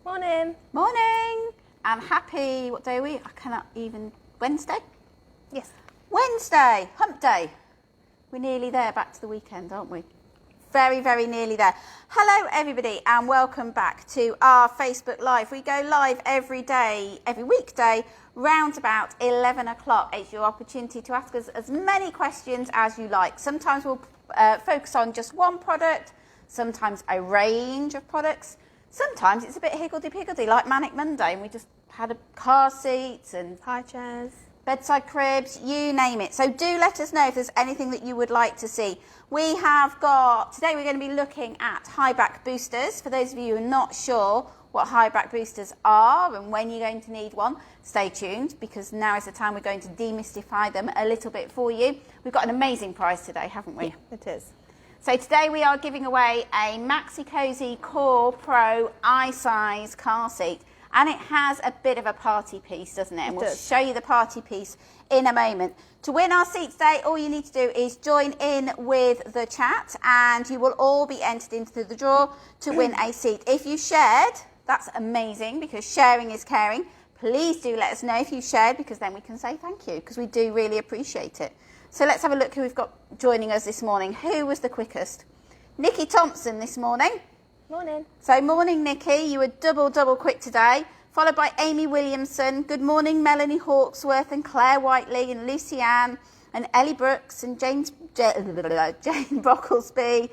Morning. Morning. And happy, what day are we? I cannot even, Wednesday? Yes. Wednesday, hump day. We're nearly there, back to the weekend, aren't we? Very, very nearly there. Hello everybody and welcome back to our Facebook Live. We go live every day, every weekday, round about 11 o'clock. It's your opportunity to ask us as many questions as you like. Sometimes we'll focus on just one product, sometimes a range of products. Sometimes it's a bit higgledy-piggledy, like Manic Monday, and we just had a car seats and high chairs, bedside cribs, you name it. So do let us know if there's anything that you would like to see. We have got, today we're going to be looking at high-back boosters. For those of you who are not sure what high-back boosters are and when you're going to need one, stay tuned because now is the time we're going to demystify them a little bit for you. We've got an amazing prize today, haven't we? Yeah, it is. So today we are giving away a Maxi-Cosi Kore Pro i-size car seat. And it has a bit of a party piece, doesn't it? And we'll show you the party piece in a moment. To win our seat today, all you need to do is join in with the chat and you will all be entered into the draw to win a seat. If you shared, that's amazing because sharing is caring. Please do let us know if you shared because then we can say thank you because we do really appreciate it. So let's have a look who we've got joining us this morning. Who was the quickest? Nikki Thompson this morning. Morning. So morning, Nikki. You were double quick today. Followed by Amy Williamson. Good morning, Melanie Hawksworth and Claire Whiteley and Lucy Ann and Ellie Brooks and Jane Brocklesby.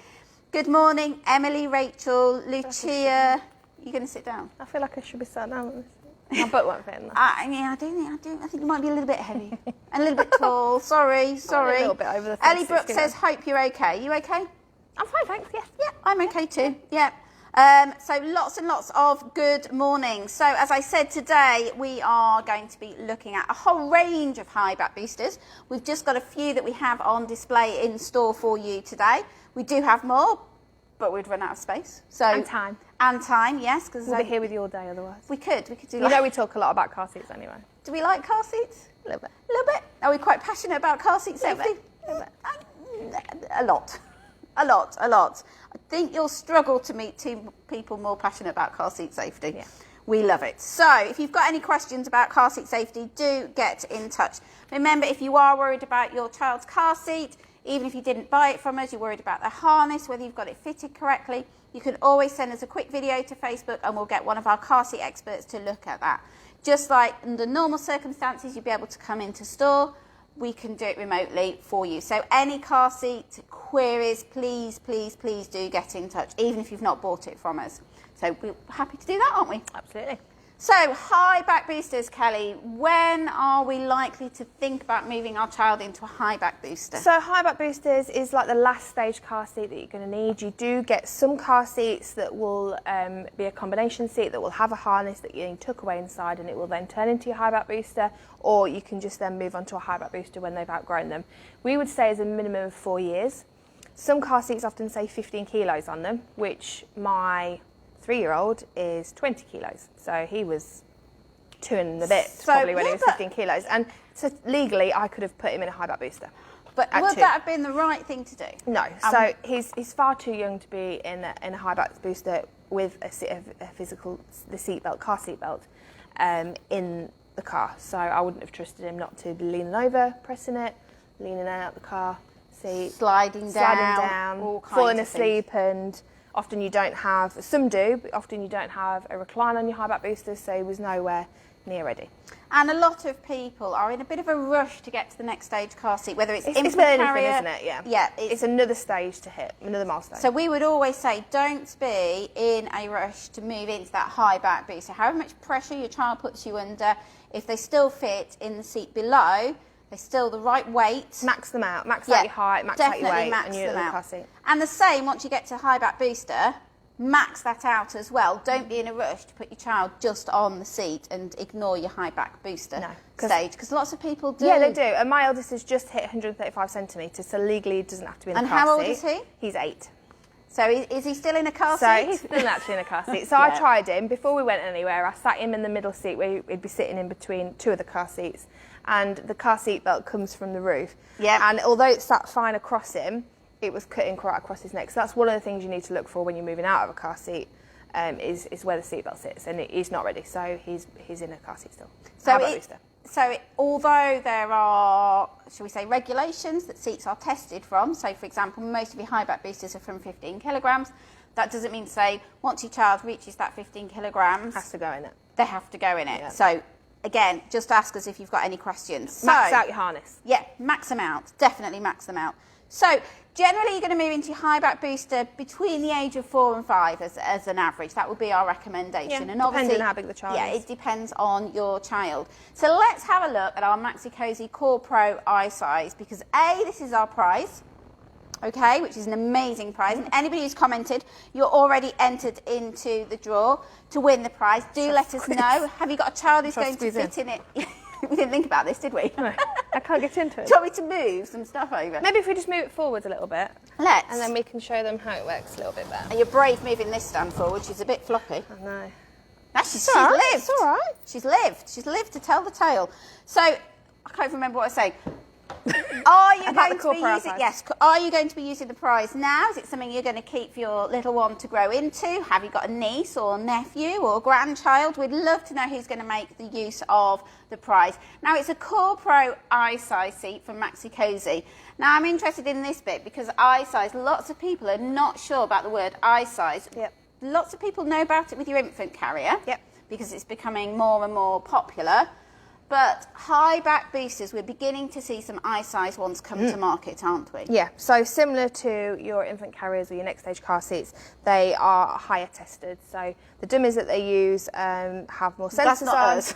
Good morning, Emily, Rachel, Lucia. You're going to sit down? I feel like I should be sat down. My butt won't fit in there. Yeah, I think you might be a little bit heavy and a little bit tall. Sorry. A little bit over the Ellie Brooks says, hope you're okay. You okay? I'm fine, thanks. Yes. Yeah, I'm okay too. Yeah. So lots and lots of good mornings. So as I said, today we are going to be looking at a whole range of high back boosters. We've just got a few that we have on display in store for you today. We do have more, but we'd run out of space. So and time. And time, yes. Because we'll be here with you all day otherwise. We could do You know we talk a lot about car seats anyway. Do we like car seats? A little bit. A little bit. Are we quite passionate about car seat safety? A little bit. A lot. A lot. I think you'll struggle to meet two people more passionate about car seat safety. Yeah. We love it. So if you've got any questions about car seat safety, do get in touch. Remember, if you are worried about your child's car seat, even if you didn't buy it from us, you're worried about the harness, whether you've got it fitted correctly, you can always send us a quick video to Facebook and we'll get one of our car seat experts to look at that. Just like under normal circumstances, you'd be able to come into store, we can do it remotely for you. So any car seat queries, please do get in touch, even if you've not bought it from us. So we're happy to do that, aren't we? Absolutely. So high back boosters, Kelly, when are we likely to think about moving our child into a high back booster? So high back boosters is like the last stage car seat that you're going to need. You do get some car seats that will be a combination seat that will have a harness that you tuck away inside and it will then turn into your high back booster, or you can just then move on to a high back booster when they've outgrown them. We would say as a minimum of 4 years. Some car seats often say 15 kilos on them, which my 3-year-old is 20 kilos. So he was 2 and a bit probably when he was 15 kilos. And so legally I could have put him in a high back booster. But would that have been the right thing to do? No. So he's far too young to be in a high back booster with a car seat belt in the car. So I wouldn't have trusted him not to be leaning over, pressing it, leaning out the car seat, sliding down, falling asleep, and often you don't have, some do, but often you don't have a recline on your high back booster, so he was nowhere near ready. And a lot of people are in a bit of a rush to get to the next stage car seat, whether it's infant anything, carrier, isn't it? Yeah. Yeah. It's another stage to hit, another milestone. So we would always say, don't be in a rush to move into that high back booster. However much pressure your child puts you under, if they still fit in the seat below, they're still the right weight. Max them out. Max out your height, max out your weight, and you're in the car seat. And the same, once you get to high back booster, max that out as well. Don't be in a rush to put your child just on the seat and ignore your high back booster stage, because lots of people do. Yeah, they do. And my eldest has just hit 135 centimetres, so legally he doesn't have to be in the car seat. And how old is he? He's 8. So is he still in a car seat? So he's still actually in a car seat. So I tried him, before we went anywhere, I sat him in the middle seat where he'd be sitting in between two of the car seats, and the car seat belt comes from the roof. Yeah. And although it sat fine across him, it was cutting right across his neck. So that's one of the things you need to look for when you're moving out of a car seat. is where the seatbelt sits, and he's not ready, so he's in a car seat still. Although there are, shall we say, regulations that seats are tested from, so for example, most of your Highback boosters are from 15 kilograms. That doesn't mean to say once your child reaches that 15 kilograms, has to go in it. They have to go in it. Yeah. So again, just ask us if you've got any questions. Max out your harness. Yeah, max them out. Definitely max them out. So generally, you're going to move into your Highback booster between the age of 4 and 5 as an average. That would be our recommendation. Yeah, and obviously, depending on how big the child is. Yeah, it depends on your child. So let's have a look at our Maxi-Cosi Kore Pro eye size, because A, this is our prize, okay, which is an amazing prize. And anybody who's commented, you're already entered into the draw to win the prize. Do let us know. Have you got a child who's going to fit in it? We didn't think about this, did we? No, I can't get into it. Do you want me to move some stuff over? Maybe if we just move it forwards a little bit. Let's. And then we can show them how it works a little bit better. And you're brave moving this stand forward. She's a bit floppy. I know. Now she's right, lived. it's all right. She's lived. She's lived to tell the tale. So, I can't remember what I was saying. Are you going to be using? Yes. Are you going to be using the prize now? Is it something you're going to keep for your little one to grow into? Have you got a niece or nephew or grandchild? We'd love to know who's going to make the use of the prize. Now, it's a Kore Pro eye size seat from Maxi-Cosi. Now, I'm interested in this bit because eye size. Lots of people are not sure about the word eye size. Yep. Lots of people know about it with your infant carrier. Yep. Because it's becoming more and more popular. But Highback boosters, we're beginning to see some eye size ones come to market, aren't we? Yeah, so similar to your infant carriers or your next stage car seats, they are higher tested. So the dummies that they use have more sensors That's not on. us.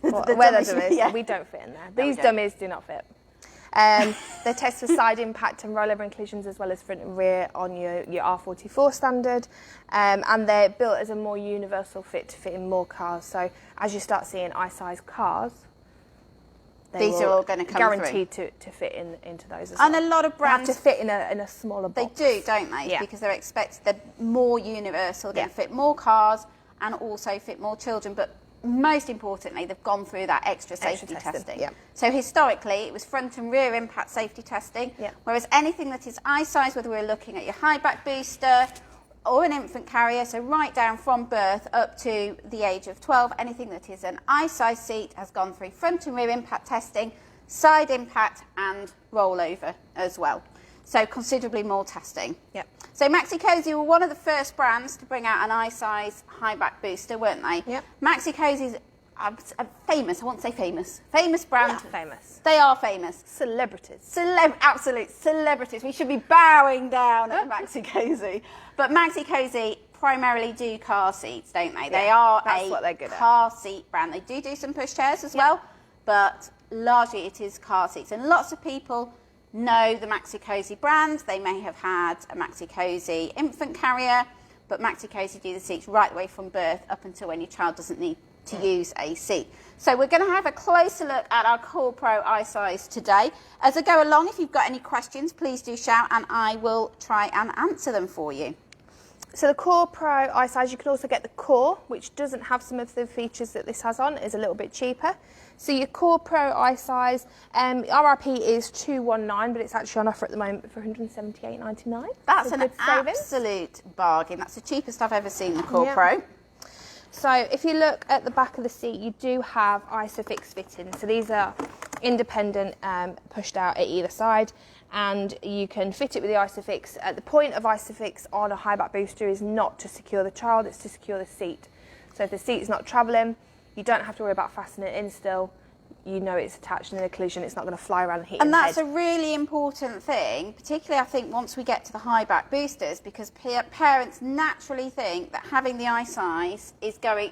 Where the dummies, yeah. we don't fit in there. No, These dummies do not fit. They test for side impact and rollover collisions as well as front and rear on your R44 standard, and they're built as a more universal fit to fit in more cars. So as you start seeing eye-size cars, these are all going to come guaranteed through. to fit into those as and well. a lot of brands they have to fit in a smaller box. They do, don't they? Yeah. Because they're more universal. They fit more cars and also fit more children, but most importantly, they've gone through that extra safety testing. Yeah. So historically, it was front and rear impact safety testing, whereas anything that is eye size, whether we're looking at your Highback booster or an infant carrier, so right down from birth up to the age of 12, anything that is an eye size seat has gone through front and rear impact testing, side impact and rollover as well. So considerably more testing. Yep. So Maxi-Cosi were one of the first brands to bring out an eye-size Highback booster, weren't they? Yep. Maxi-Cosi's a famous, I won't say famous brand. Yeah, famous. They are famous. Celebrities. Absolute celebrities. We should be bowing down at Maxi-Cosi. But Maxi-Cosi primarily do car seats, don't they? They are a car seat brand. They do some pushchairs as well, but largely it is car seats. And lots of people know the Maxi-Cosi brand. They may have had a Maxi-Cosi infant carrier, but Maxi-Cosi do the seats right the way from birth up until when your child doesn't need to use a seat. So we're going to have a closer look at our Kore Pro eye size today. As I go along, if you've got any questions, please do shout and I will try and answer them for you. So the Kore Pro eye size, you can also get the Kore, which doesn't have some of the features that this has on, is a little bit cheaper. So your Kore Pro eye size, RRP is $219, but it's actually on offer at the moment for $178.99. That's an absolute bargain. That's the cheapest I've ever seen the Kore Pro. So if you look at the back of the seat, you do have ISOFIX fitting. So these are independent, pushed out at either side, and you can fit it with the ISOFIX. At the point of ISOFIX on a Highback booster is not to secure the child, it's to secure the seat. So if the seat is not travelling, you don't have to worry about fastening it in still. You know it's attached in a collision, it's not going to fly around and hit your head. And that's a really important thing, particularly I think once we get to the Highback boosters, because parents naturally think that having the eye size is an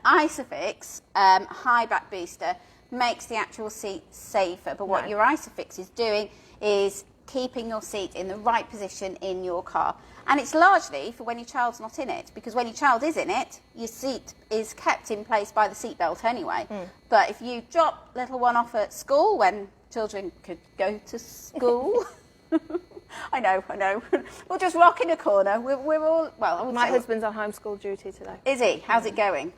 ISOFIX Highback booster makes the actual seat safer. But what your ISOFIX is doing is keeping your seat in the right position in your car. And it's largely for when your child's not in it, because when your child is in it, your seat is kept in place by the seatbelt anyway. But if you drop little one off at school when children could go to school, I know. We'll just rock in a corner. We're all, well, my husband's on homeschool duty today. Is he? How's it going?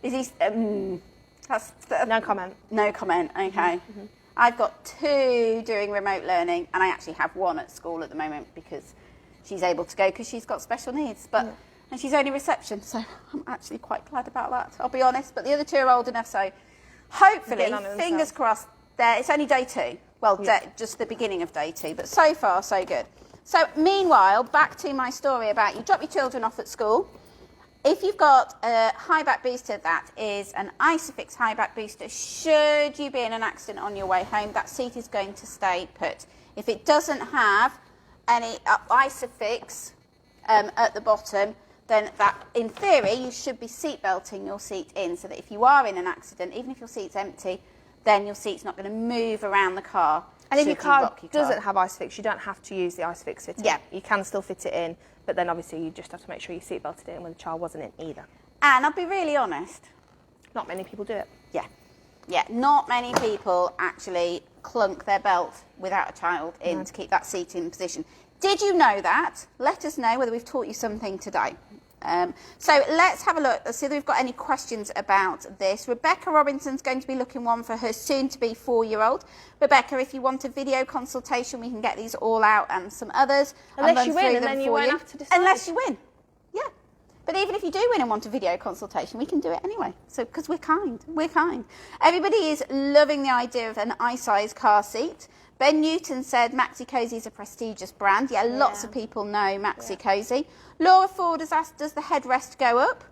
Is he? No comment. No comment, okay. I've got 2 doing remote learning, and I actually have 1 at school at the moment because she's able to go because she's got special needs. But and she's only reception, so I'm actually quite glad about that, I'll be honest. But the other 2 are old enough, so hopefully, fingers crossed, it's only day 2. Well, just the beginning of day 2, but so far, so good. So meanwhile, back to my story about you drop your children off at school. If you've got a Highback booster that is an Isofix Highback booster, should you be in an accident on your way home, that seat is going to stay put. If it doesn't have any Isofix at the bottom, then that, in theory, you should be seat belting your seat in, so that if you are in an accident, even if your seat's empty, then your seat's not going to move around the car. And if your car doesn't have Isofix, you don't have to use the Isofix fitting. Yeah. You can still fit it in, but then obviously you just have to make sure you seat belted it in when the child wasn't in either. And I'll be really honest. Not many people do it. Yeah. Yeah, not many people actually clunk their belt without a child in to keep that seat in position. Did you know that? Let us know whether we've taught you something today. So let's have a look. Let's see if we've got any questions about this. Rebecca Robinson's going to be looking one for her soon-to-be 4-year-old. Rebecca, if you want a video consultation, we can get these all out and some others. Unless you win, and then you won't have to decide. Unless you win, yeah. But even if you do win and want a video consultation, we can do it anyway. So, because we're kind. Everybody is loving the idea of an i-size car seat. Ben Newton said Maxi-Cosi is a prestigious brand. Yeah, lots of people know Maxi-Cosi. Laura Ford has asked, does the headrest go up?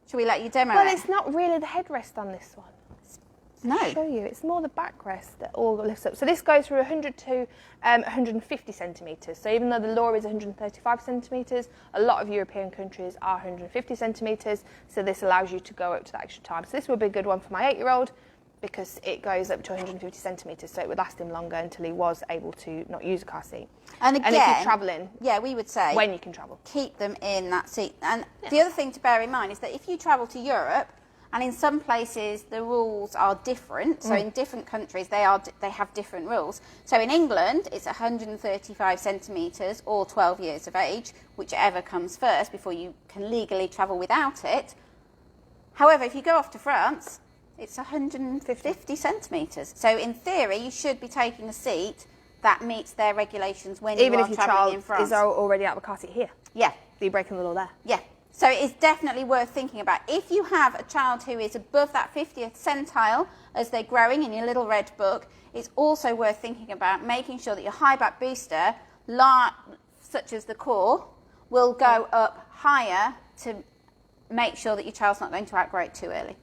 Shall we let you demo it? Well, it's not really the headrest on this one. No. I'll show you. It's more the backrest that all lifts up. So this goes through 100 to 150 centimetres. So even though the law is 135 centimetres, a lot of European countries are 150 centimetres. So this allows you to go up to that extra time. So this would be a good one for my 8-year-old because it goes up to 150 centimetres. So it would last him longer until he was able to not use a car seat. And again, and if you're travelling, yeah, we would say when you can travel, keep them in that seat. And the other thing to bear in mind is that if you travel to Europe, and in some places the rules are different, so in different countries they have different rules. So in England it's 135 centimetres or 12 years of age, whichever comes first before you can legally travel without it. However, if you go off to France, it's 150 centimetres. So in theory you should be taking a seat that meets their regulations when you are travelling in France. Even if your child is already out of the car seat here. Yeah. So you're breaking the law there. Yeah. So it's definitely worth thinking about. If you have a child who is above that 50th centile as they're growing in your little red book, it's also worth thinking about making sure that your Highback booster, such as the core, will go up higher to make sure that your child's not going to outgrow it too early.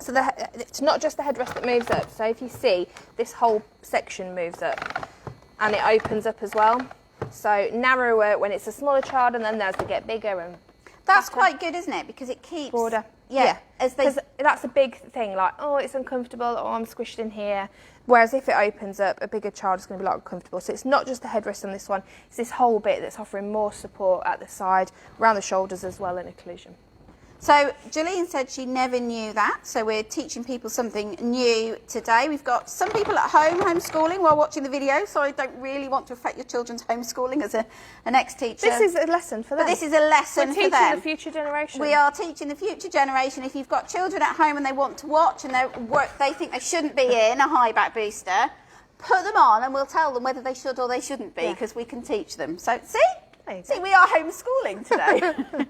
So it's not just the headrest that moves up. So if you see, this whole section moves up and it opens up as well. So narrower when it's a smaller child, and then as they get bigger and that's quite good, isn't it? Because it keeps broader. Yeah. Because that's a big thing, like, oh, it's uncomfortable, or I'm squished in here. Whereas if it opens up, a bigger child is going to be a lot comfortable. So it's not just the headrest on this one, it's this whole bit that's offering more support at the side, around the shoulders as well, in occlusion. So Jolene said she never knew that, so we're teaching people something new today. We've got some people at home homeschooling while watching the video, so I don't really want to affect your children's homeschooling as an ex-teacher. This is a lesson for them. But this is a lesson for them. We're teaching the future generation. We are teaching the future generation. If you've got children at home and they want to watch and they think they shouldn't be in a Highback booster, put them on and we'll tell them whether they should or they shouldn't be, because we can teach them. So see, we are homeschooling today.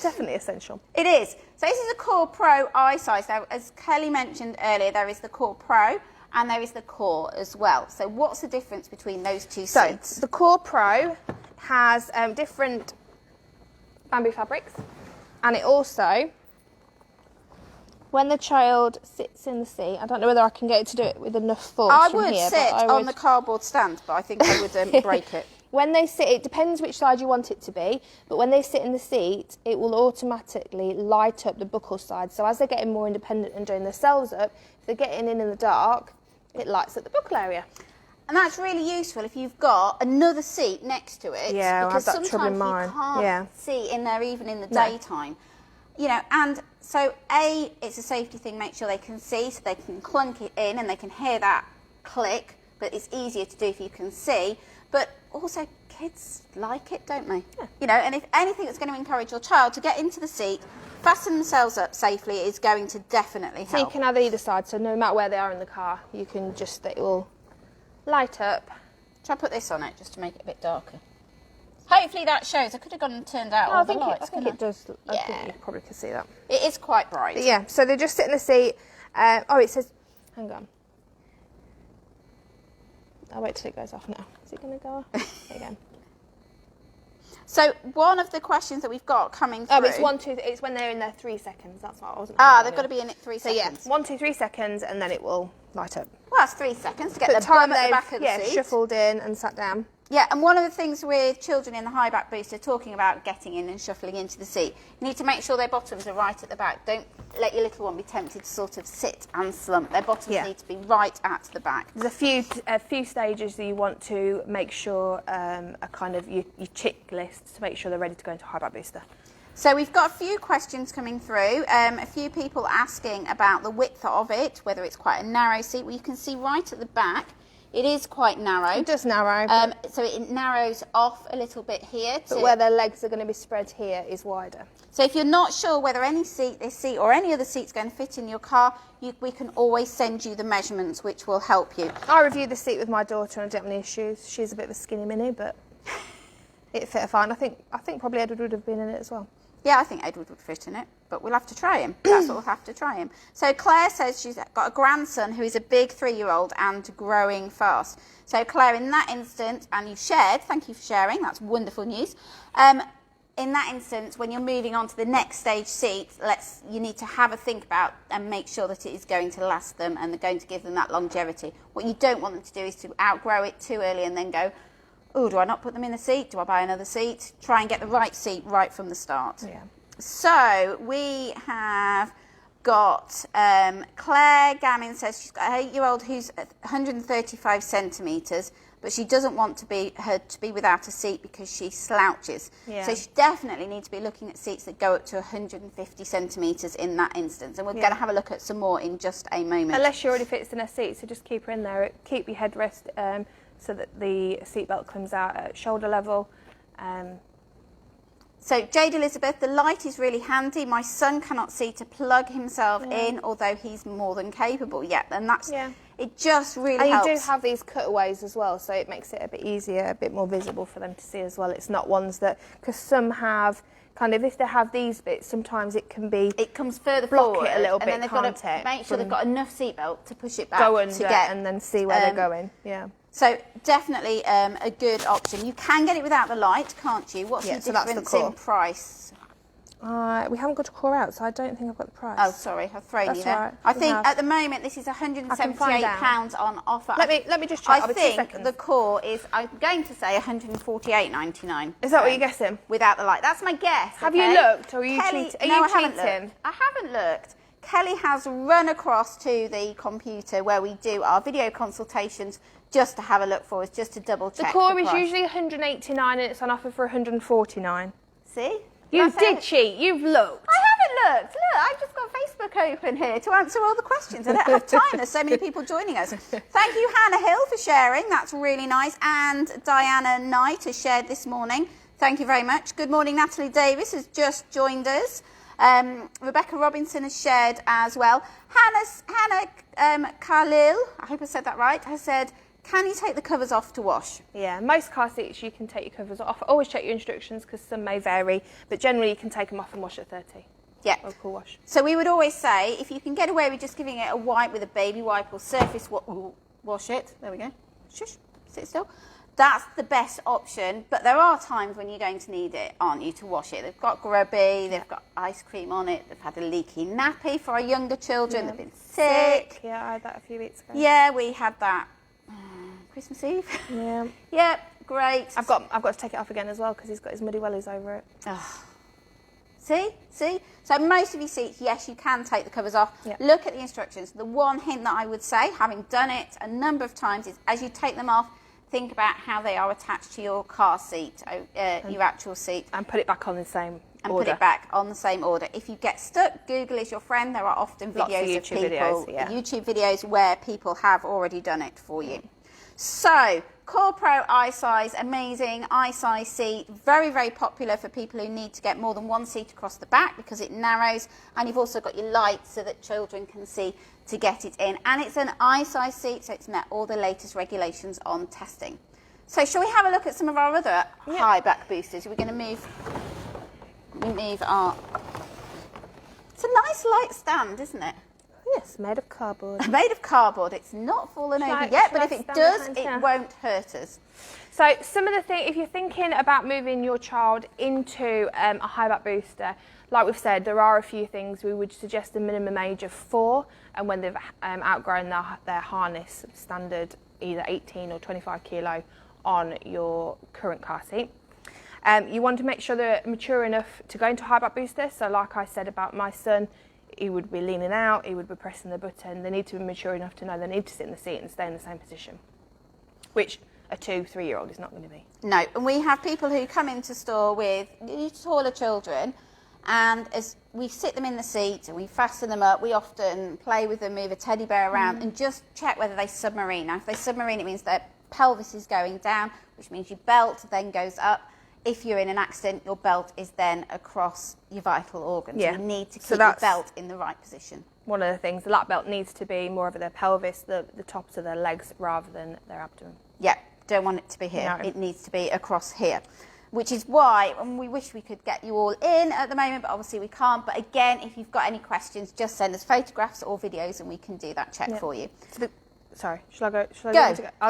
Definitely essential. It is. So this is a Core Pro i-size. Now, as Kelly mentioned earlier, there is the Core Pro and there is the Core as well. So what's the difference between those two seats? So the Core Pro has different bamboo fabrics, and it also, when the child sits in the seat, I don't know whether I can get it to do it with enough force I from would here, sit on the cardboard stand, but I think I would break it. When they sit, it depends which side you want it to be, but when they sit in the seat, it will automatically light up the buckle side. So as they're getting more independent and doing themselves up, if they're getting in the dark, it lights up the buckle area. And that's really useful if you've got another seat next to it. Yeah, because I have that trouble in mine. Sometimes you can't see in there even in the daytime. You know, and so it's a safety thing, make sure they can see, so they can clunk it in and they can hear that click, but it's easier to do if you can see. But also, kids like it, don't they? Yeah. You know, and if anything that's going to encourage your child to get into the seat fasten themselves up safely is going to definitely help. So you can have either side, so no matter where they are in the car, you can just, it will light up. Try to put this on it just to make it a bit darker. Hopefully that shows. I could have gone and turned out all the lights. I think it does. Yeah. I think you probably can see that. It is quite bright. But yeah, so they just sit in the seat. It says, hang on. I'll wait till it goes off now. Is it going to go off? There you go. So one of the questions that we've got coming through... it's when they're in there 3 seconds. That's what I wasn't... they've got to be in it 3 seconds. So yeah, 1, 2, 3 seconds, and then it will light up. Well, that's 3 seconds to get the bum at the back of the seat. Shuffled in and sat down. Yeah, and one of the things with children in the Highback booster talking about getting in and shuffling into the seat, you need to make sure their bottoms are right at the back. Don't let your little one be tempted to sort of sit and slump. Their bottoms need to be right at the back. There's a few stages that you want to make sure are kind of your checklist to make sure they're ready to go into Highback booster. So we've got a few questions coming through. A few people asking about the width of it, whether it's quite a narrow seat. Well, you can see right at the back. It is quite narrow. It does narrow. So it narrows off a little bit here. But where their legs are going to be spread here is wider. So if you're not sure whether this seat or any other seat's going to fit in your car, we can always send you the measurements, which will help you. I reviewed the seat with my daughter and I didn't have any issues. She's a bit of a skinny mini, but it fit her fine. I think probably Edward would have been in it as well. Yeah, I think Edward would fit in it, but we'll have to try him. That's what we'll have to try him. So Claire says she's got a grandson who is a big 3-year-old and growing fast. So Claire, in that instance, and you've shared, thank you for sharing, that's wonderful news. In that instance, when you're moving on to the next stage seat, you need to have a think about and make sure that it is going to last them and they're going to give them that longevity. What you don't want them to do is to outgrow it too early and then go, oh, do I not put them in the seat? Do I buy another seat? Try and get the right seat right from the start. Yeah. So we have got Claire Gammon says she's got an 8-year-old who's 135 centimetres, but she doesn't want to be without a seat because she slouches. Yeah. So she definitely needs to be looking at seats that go up to 150 centimetres in that instance. And we're going to have a look at some more in just a moment. Unless she already fits in her seat, so just keep her in there. Keep your headrest so that the seatbelt comes out at shoulder level. So Jade Elizabeth, the light is really handy. My son cannot see to plug himself in, although he's more than capable. Yeah, and that's it. Just really helps. And you do have these cutaways as well, so it makes it a bit easier, a bit more visible for them to see as well. It's not ones that, because some have kind of, if they have these bits, sometimes it can be it comes further block forward, it a little bit, and then they've got to make sure they've got enough seatbelt to push it back go under to get, and then see where they're going. Yeah. So definitely a good option. You can get it without the light, can't you? What's the difference in price? We haven't got a core out, so I don't think I've got the price. Oh, sorry, I've thrown you there. Right. I think at the moment this is £178 on offer. Let me just check. I think the core is, I'm going to say £148.99. Is that what you're guessing? Without the light. That's my guess. Have you looked, or are you Kelly, cheating? No, I haven't looked. Kelly has run across to the computer where we do our video consultations just to have a look for us, just to double check. The core is usually £189 and it's on offer for £149. See? You did cheat. You've looked. I haven't looked. Look, I've just got Facebook open here to answer all the questions. I don't have time. There's so many people joining us. Thank you, Hannah Hill, for sharing. That's really nice. And Diana Knight has shared this morning. Thank you very much. Good morning. Natalie Davis has just joined us. Rebecca Robinson has shared as well. Hannah Khalil, I hope I said that right, has said, can you take the covers off to wash? Yeah, most car seats you can take your covers off. Always check your instructions because some may vary, but generally you can take them off and wash at 30. Yeah. Or cool wash. So we would always say, if you can get away with just giving it a wipe with a baby wipe or surface wash it, there we go, shush, sit still. That's the best option, but there are times when you're going to need it, aren't you, to wash it. They've got grubby, they've got ice cream on it, they've had a leaky nappy for our younger children, they've been sick. Yeah, I had that a few weeks ago. Yeah, we had that Christmas Eve. Yeah. Yep, great. I've got to take it off again as well because he's got his muddy wellies over it. Oh. See? So most of your seats, yes, you can take the covers off. Yep. Look at the instructions. The one hint that I would say, having done it a number of times, is as you take them off, think about how they are attached to your car seat, your actual seat. And put it back on the same order. And put it back on the same order. If you get stuck, Google is your friend. There are often videos of people, YouTube videos where people have already done it for you. So, Core Pro i-size, amazing i-size seat, very, very popular for people who need to get more than one seat across the back because it narrows, and you've also got your lights so that children can see to get it in. And it's an i-size seat, so it's met all the latest regulations on testing. So shall we have a look at some of our other high back boosters? We're going to move our... It's a nice light stand, isn't it? Yes, made of cardboard. Made of cardboard. It's not fallen over yet, but if it does, it won't hurt us. So some of the things, if you're thinking about moving your child into a high back booster, like we've said, there are a few things. We would suggest a minimum age of 4, and when they've outgrown their harness, standard either 18 or 25 kilo on your current car seat. You want to make sure they're mature enough to go into a high back booster. So like I said about my son, he would be leaning out, he would be pressing the button. They need to be mature enough to know they need to sit in the seat and stay in the same position, which a 2-3-year-old is not going to be. No, and we have people who come into store with taller children, and as we sit them in the seat and we fasten them up, we often play with them, move a teddy bear around and just check whether they submarine. Now, if they submarine, it means their pelvis is going down, which means your belt then goes up. If you're in an accident, your belt is then across your vital organs. Yeah. You need to keep your belt in the right position. One of the things, the lap belt needs to be more over their pelvis, the tops of their legs, rather than their abdomen. Yeah, don't want it to be here. No. It needs to be across here, which is why, and we wish we could get you all in at the moment, but obviously we can't. But again, if you've got any questions, just send us photographs or videos and we can do that check for you. So sorry, shall I go?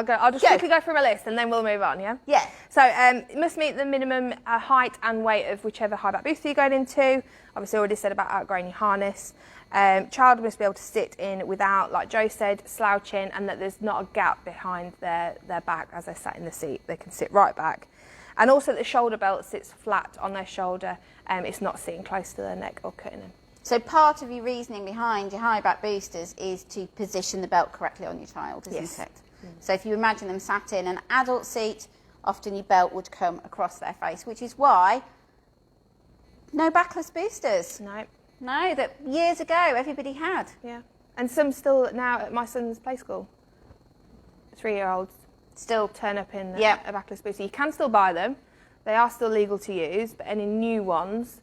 Go. I'll just quickly go through my list and then we'll move on, yeah? Yeah. So it must meet the minimum height and weight of whichever high back booster you're going into. Obviously, already said about outgrowing your harness. Child must be able to sit in without, like Joe said, slouching, and that there's not a gap behind their back as they sat in the seat. They can sit right back. And also the shoulder belt sits flat on their shoulder. It's not sitting close to their neck or cutting in. So part of your reasoning behind your high back boosters is to position the belt correctly on your child, isn't it? So if you imagine them sat in an adult seat, often your belt would come across their face, which is why no backless boosters. No, that years ago everybody had. Yeah. And some still now at my son's play school, 3-year-olds still turn up in a backless booster. You can still buy them. They are still legal to use, but any new ones,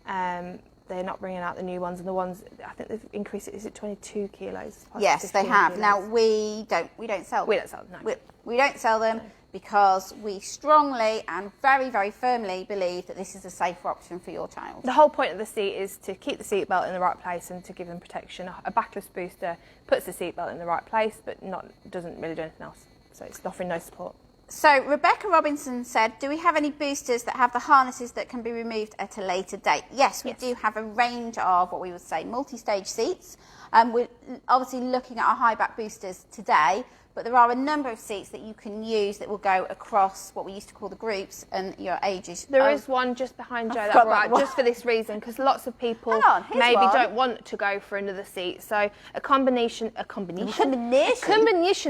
they're not bringing out the new ones, and the ones, I think they've increased it, is it 22 kilos? Yes, they have. Kilos. Now, we don't sell them. We don't sell them, no. We don't sell them because we strongly and very, very firmly believe that this is a safer option for your child. The whole point of the seat is to keep the seat belt in the right place and to give them protection. A backless booster puts the seat belt in the right place, but doesn't really do anything else. So it's offering no support. So Rebecca Robinson said, do we have any boosters that have the harnesses that can be removed at a later date? Yes, we do have a range of what we would say multi-stage seats. We're obviously looking at our high back boosters today, but there are a number of seats that you can use that will go across what we used to call the groups and your ages. There is one just behind Joe that right, just for this reason, because lots of people maybe don't want to go for another seat. So a combination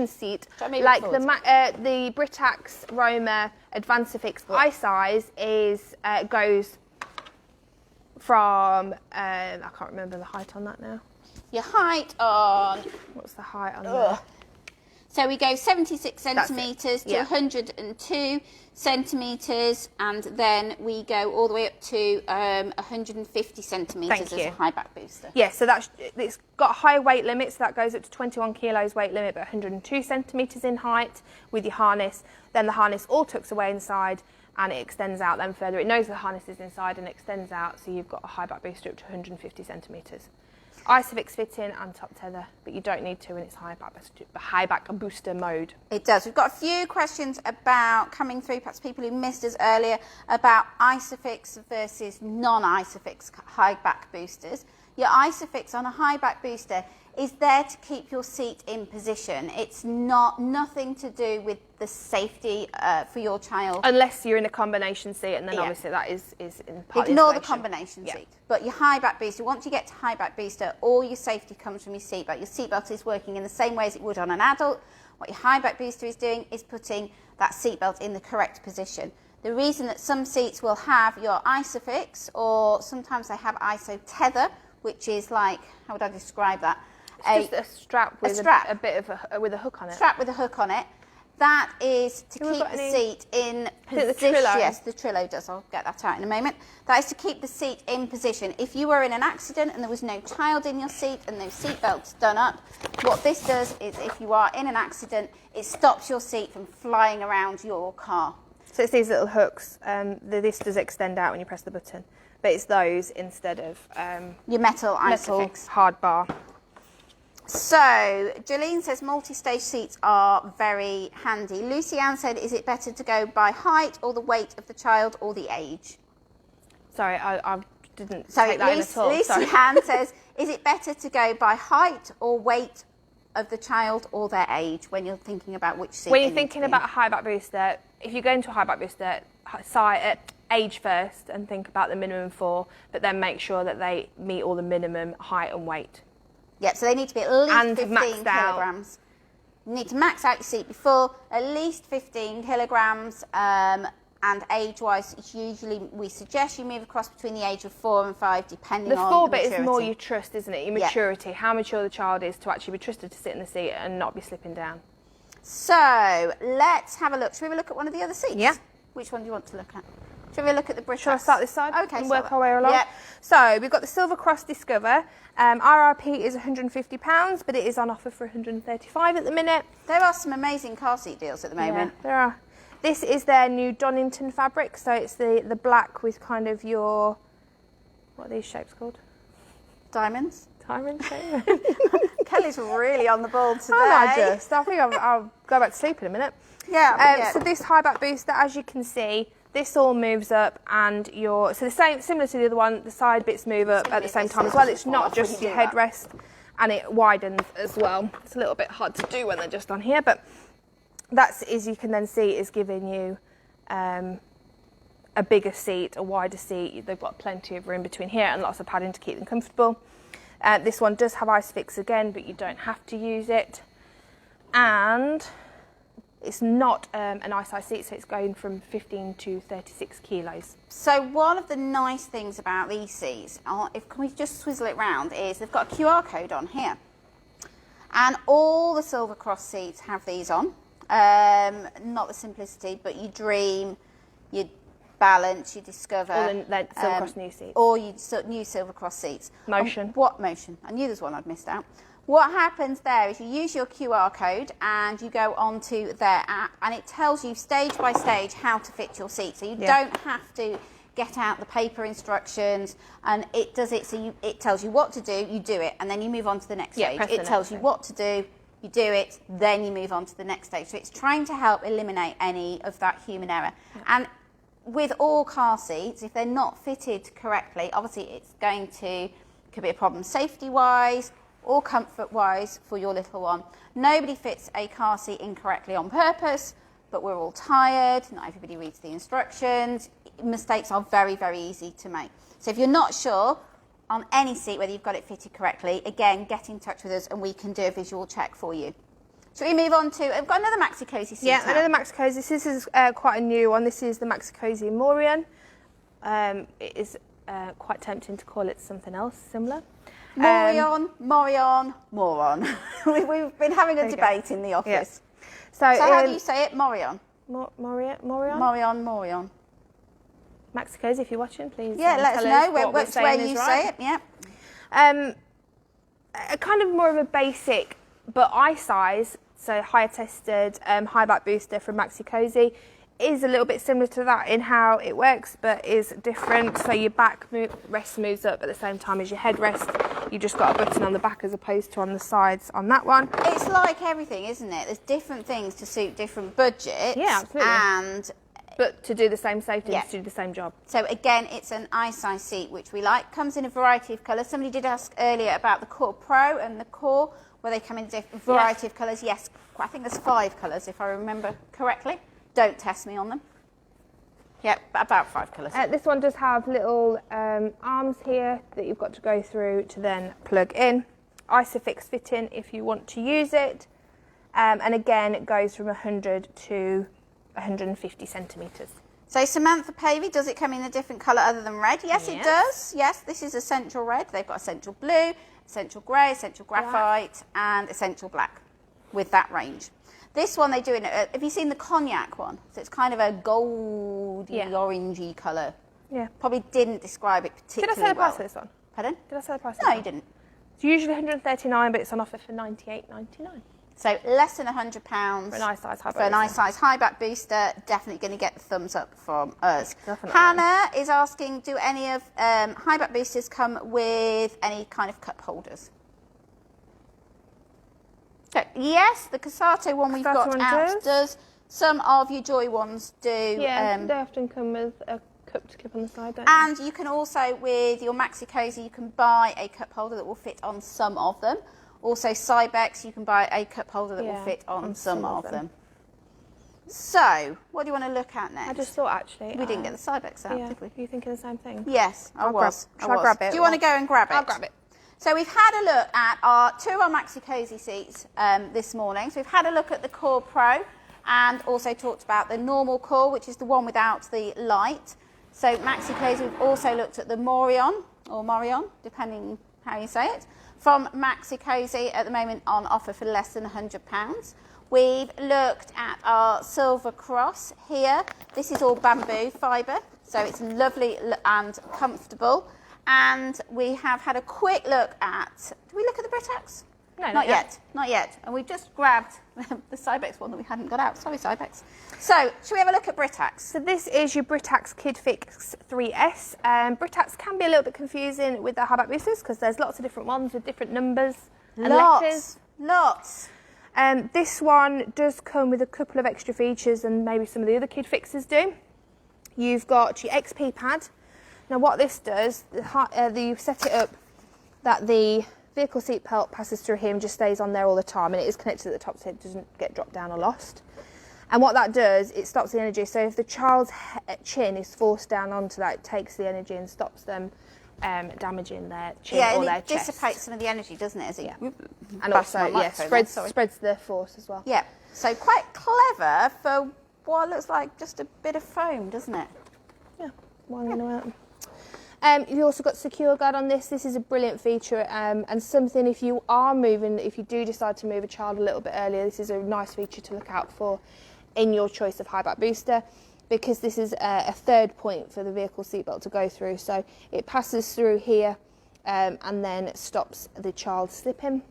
seat, like the Britax Roma Advancifix i-size is goes from I can't remember the height on that now. Your height on what's the height on that? So we go 76 centimetres to 102 centimetres, and then we go all the way up to 150 centimetres as a high back booster. Yeah, so it's got a high weight limit, so that goes up to 21 kilos weight limit, but 102 centimetres in height with your harness. Then the harness all tucks away inside and it extends out then further. It knows the harness is inside and extends out, so you've got a high back booster up to 150 centimetres. ISOFIX fitting and top tether, but you don't need to when it's high back booster mode. It does. We've got a few questions about coming through, perhaps people who missed us earlier, about ISOFIX versus non-ISOFIX high back boosters. Your ISOFIX on a high back booster is there to keep your seat in position. It's nothing to do with the safety for your child. Unless you're in a combination seat, and then obviously that is in part Ignore the combination seat. But your high back booster, once you get to high back booster, all your safety comes from your seatbelt. Your seatbelt is working in the same way as it would on an adult. What your high back booster is doing is putting that seatbelt in the correct position. The reason that some seats will have your ISOFIX, or sometimes they have ISO tether, which is like, how would I describe that? It's just a strap with a bit of with a hook on it. Strap with a hook on it. That is to Have we keep got the any- seat in Is it the position. Trillo? Yes, the Trillo does. I'll get that out in a moment. That is to keep the seat in position. If you were in an accident and there was no child in your seat and no seat belts done up, what this does is if you are in an accident, it stops your seat from flying around your car. So it's these little hooks. This does extend out when you press the button, but it's those instead of Your metal Isofix. hard bar. So, Jolene says multi-stage seats are very handy. Lucy Ann said, is it better to go by height or the weight of the child or the age? Sorry, I didn't So, take that in at all. Lucy Sorry. Ann says, is it better to go by height or weight of the child or their age when you're thinking about which seat? When you're thinking about a high back booster, if you go into a high back booster, age first and think about the minimum 4, but then make sure that they meet all the minimum height and weight. Yep, so they need to be at least And 15 maxed out. kilograms. You need to max out your seat before, at least 15 kilograms. And age-wise, it's usually we suggest you move across between the age of 4 and 5, depending on The 4 the bit is maturity. more your trust, isn't it? Your Yeah. maturity, how mature the child is to actually be trusted to sit in the seat and not be slipping down. So let's have a look. Should we have a look at one of the other seats? Yeah. Which one do you want to look at? Should we look at the Britax? Shall I start this side? Okay. And work our way along? Yep. So we've got the Silver Cross Discover. RRP is £150, but it is on offer for £135 at the minute. There are some amazing car seat deals at the moment. Yeah, there are. This is their new Donington fabric, so it's the black with kind of your, what are these shapes called? Diamonds. Diamond shape? Kelly's really on the ball today. I think I'll go back to sleep in a minute. Yeah. So this high back booster, as you can see, this all moves up, and so the same, similar to the other one, the side bits move up at the same time as well. It's not just your headrest, and it widens as well. It's a little bit hard to do when they're just on here, but that's, as you can then see, is giving you a bigger seat, a wider seat. They've got plenty of room between here and lots of padding to keep them comfortable. This one does have Isofix again, but you don't have to use it. And it's not an ice-size seat, so it's going from 15 to 36 kilos. So one of the nice things about these seats, can we just swizzle it round, is they've got a QR code on here. And all the Silver Cross seats have these on. Not the Simplicity, but you Dream, you Balance, you Discover. All the Silver Cross new seats. Or you new Silver Cross seats. Motion. What Motion? I knew there's one I'd missed out. What happens there is you use your QR code and you go onto their app, and it tells you stage by stage how to fit your seat. So you don't have to get out the paper instructions, and it does it. So it tells you what to do, you do it, and then you move on to the next stage. It tells you what to do, you do it, then you move on to the next stage. So it's trying to help eliminate any of that human error. And with all car seats, if they're not fitted correctly, obviously it's could be a problem safety-wise or comfort-wise for your little one. Nobody fits a car seat incorrectly on purpose, but we're all tired, not everybody reads the instructions. Mistakes are very, very easy to make. So if you're not sure on any seat whether you've got it fitted correctly, again, get in touch with us and we can do a visual check for you. Shall we move on to, we've got another Maxi-Cosi seat. Yeah, another Maxi-Cosi. This is quite a new one. This is the Maxi-Cosi Morion. It is quite tempting to call it something else similar. Moron. We've been having a debate in the office. Yeah. So how do you say it? Morion? Morion? Maxi-Cosi, if you're watching, please let us know which way you say it. Yeah. A kind of more of a basic, but eye-size, so higher tested high back booster from Maxi-Cosi. Is a little bit similar to that in how it works, but is different. So your back rest moves up at the same time as your head rest. You just got a button on the back as opposed to on the sides on that one. It's like everything, isn't it? There's different things to suit different budgets. Yeah, absolutely. But to do the same safety and to do the same job. So again, it's an eye-size seat, which we like. Comes in a variety of colours. Somebody did ask earlier about the Core Pro and the Core, where they come in a variety of colours. Yes, I think there's 5 colours, if I remember correctly. Don't test me on them. Yep, about 5 colours. This one does have little arms here that you've got to go through to then plug in. Isofix fitting if you want to use it. And again, it goes from 100 to 150 centimetres. So Samantha Pavey, does it come in a different colour other than red? Yes, it does. Yes, this is Essential Red. They've got Essential Blue, Essential Grey, Essential Graphite and Essential Black with that range. This one they do in, have you seen the cognac one? So it's kind of a goldy, orangey colour. Yeah. Probably didn't describe it particularly Did I say the price well. for this one? Pardon? Did I say the price? No, you didn't. It's usually 139, but it's on offer for 98.99. So less than £100 for a nice size Highback for a nice size Highback booster. Definitely going to get the thumbs up from us. Definitely. Hannah is asking, do any of Highback boosters come with any kind of cup holders? So, yes, the Cassato one we've got out does. Some of your Joy ones do. Yeah, they often come with a cup to clip on the side, don't they? And you can also, with your Maxi-Cosi, you can buy a cup holder that will fit on some of them. Also, Cybex, you can buy a cup holder that will fit on some of them. So, what do you want to look at next? I just thought, actually... We didn't get the Cybex out, did we? Are you thinking the same thing? Yes, I was. Shall I grab it? Do you want to go and grab it? I'll grab it. So we've had a look at two of our Maxi-Cosi seats this morning. So we've had a look at the Core Pro and also talked about the normal Core, which is the one without the light. So Maxi-Cosi, we've also looked at the Morion, or Morion, depending how you say it, from Maxi-Cosi at the moment on offer for less than £100. We've looked at our Silver Cross here. This is all bamboo fibre, so it's lovely and comfortable. And we have had a quick look at, did we look at the Britax? No, not yet. Not yet. And we've just grabbed the Cybex one that we hadn't got out. Sorry, Cybex. So, should we have a look at Britax? So this is your Britax Kid Fix 3S. Britax can be a little bit confusing with the Highback boosters because there's lots of different ones with different numbers and letters. Lots. This one does come with a couple of extra features than maybe some of the other Kid Fixes do. You've got your XP pad. Now what this does, you set it up that the vehicle seat belt passes through here and just stays on there all the time, and it is connected at the top so it doesn't get dropped down or lost. And what that does, it stops the energy. So if the child's chin is forced down onto that, it takes the energy and stops them damaging their chin or their chest. Yeah, and it dissipates some of the energy, doesn't it? And also, spreads the force as well. Yeah, so quite clever for what looks like just a bit of foam, doesn't it? Yeah, winding around. You've also got Secure Guard on this. This is a brilliant feature and something if you are moving, if you do decide to move a child a little bit earlier, this is a nice feature to look out for in your choice of Highback booster, because this is a third point for the vehicle seatbelt to go through. So it passes through here and then stops the child slipping.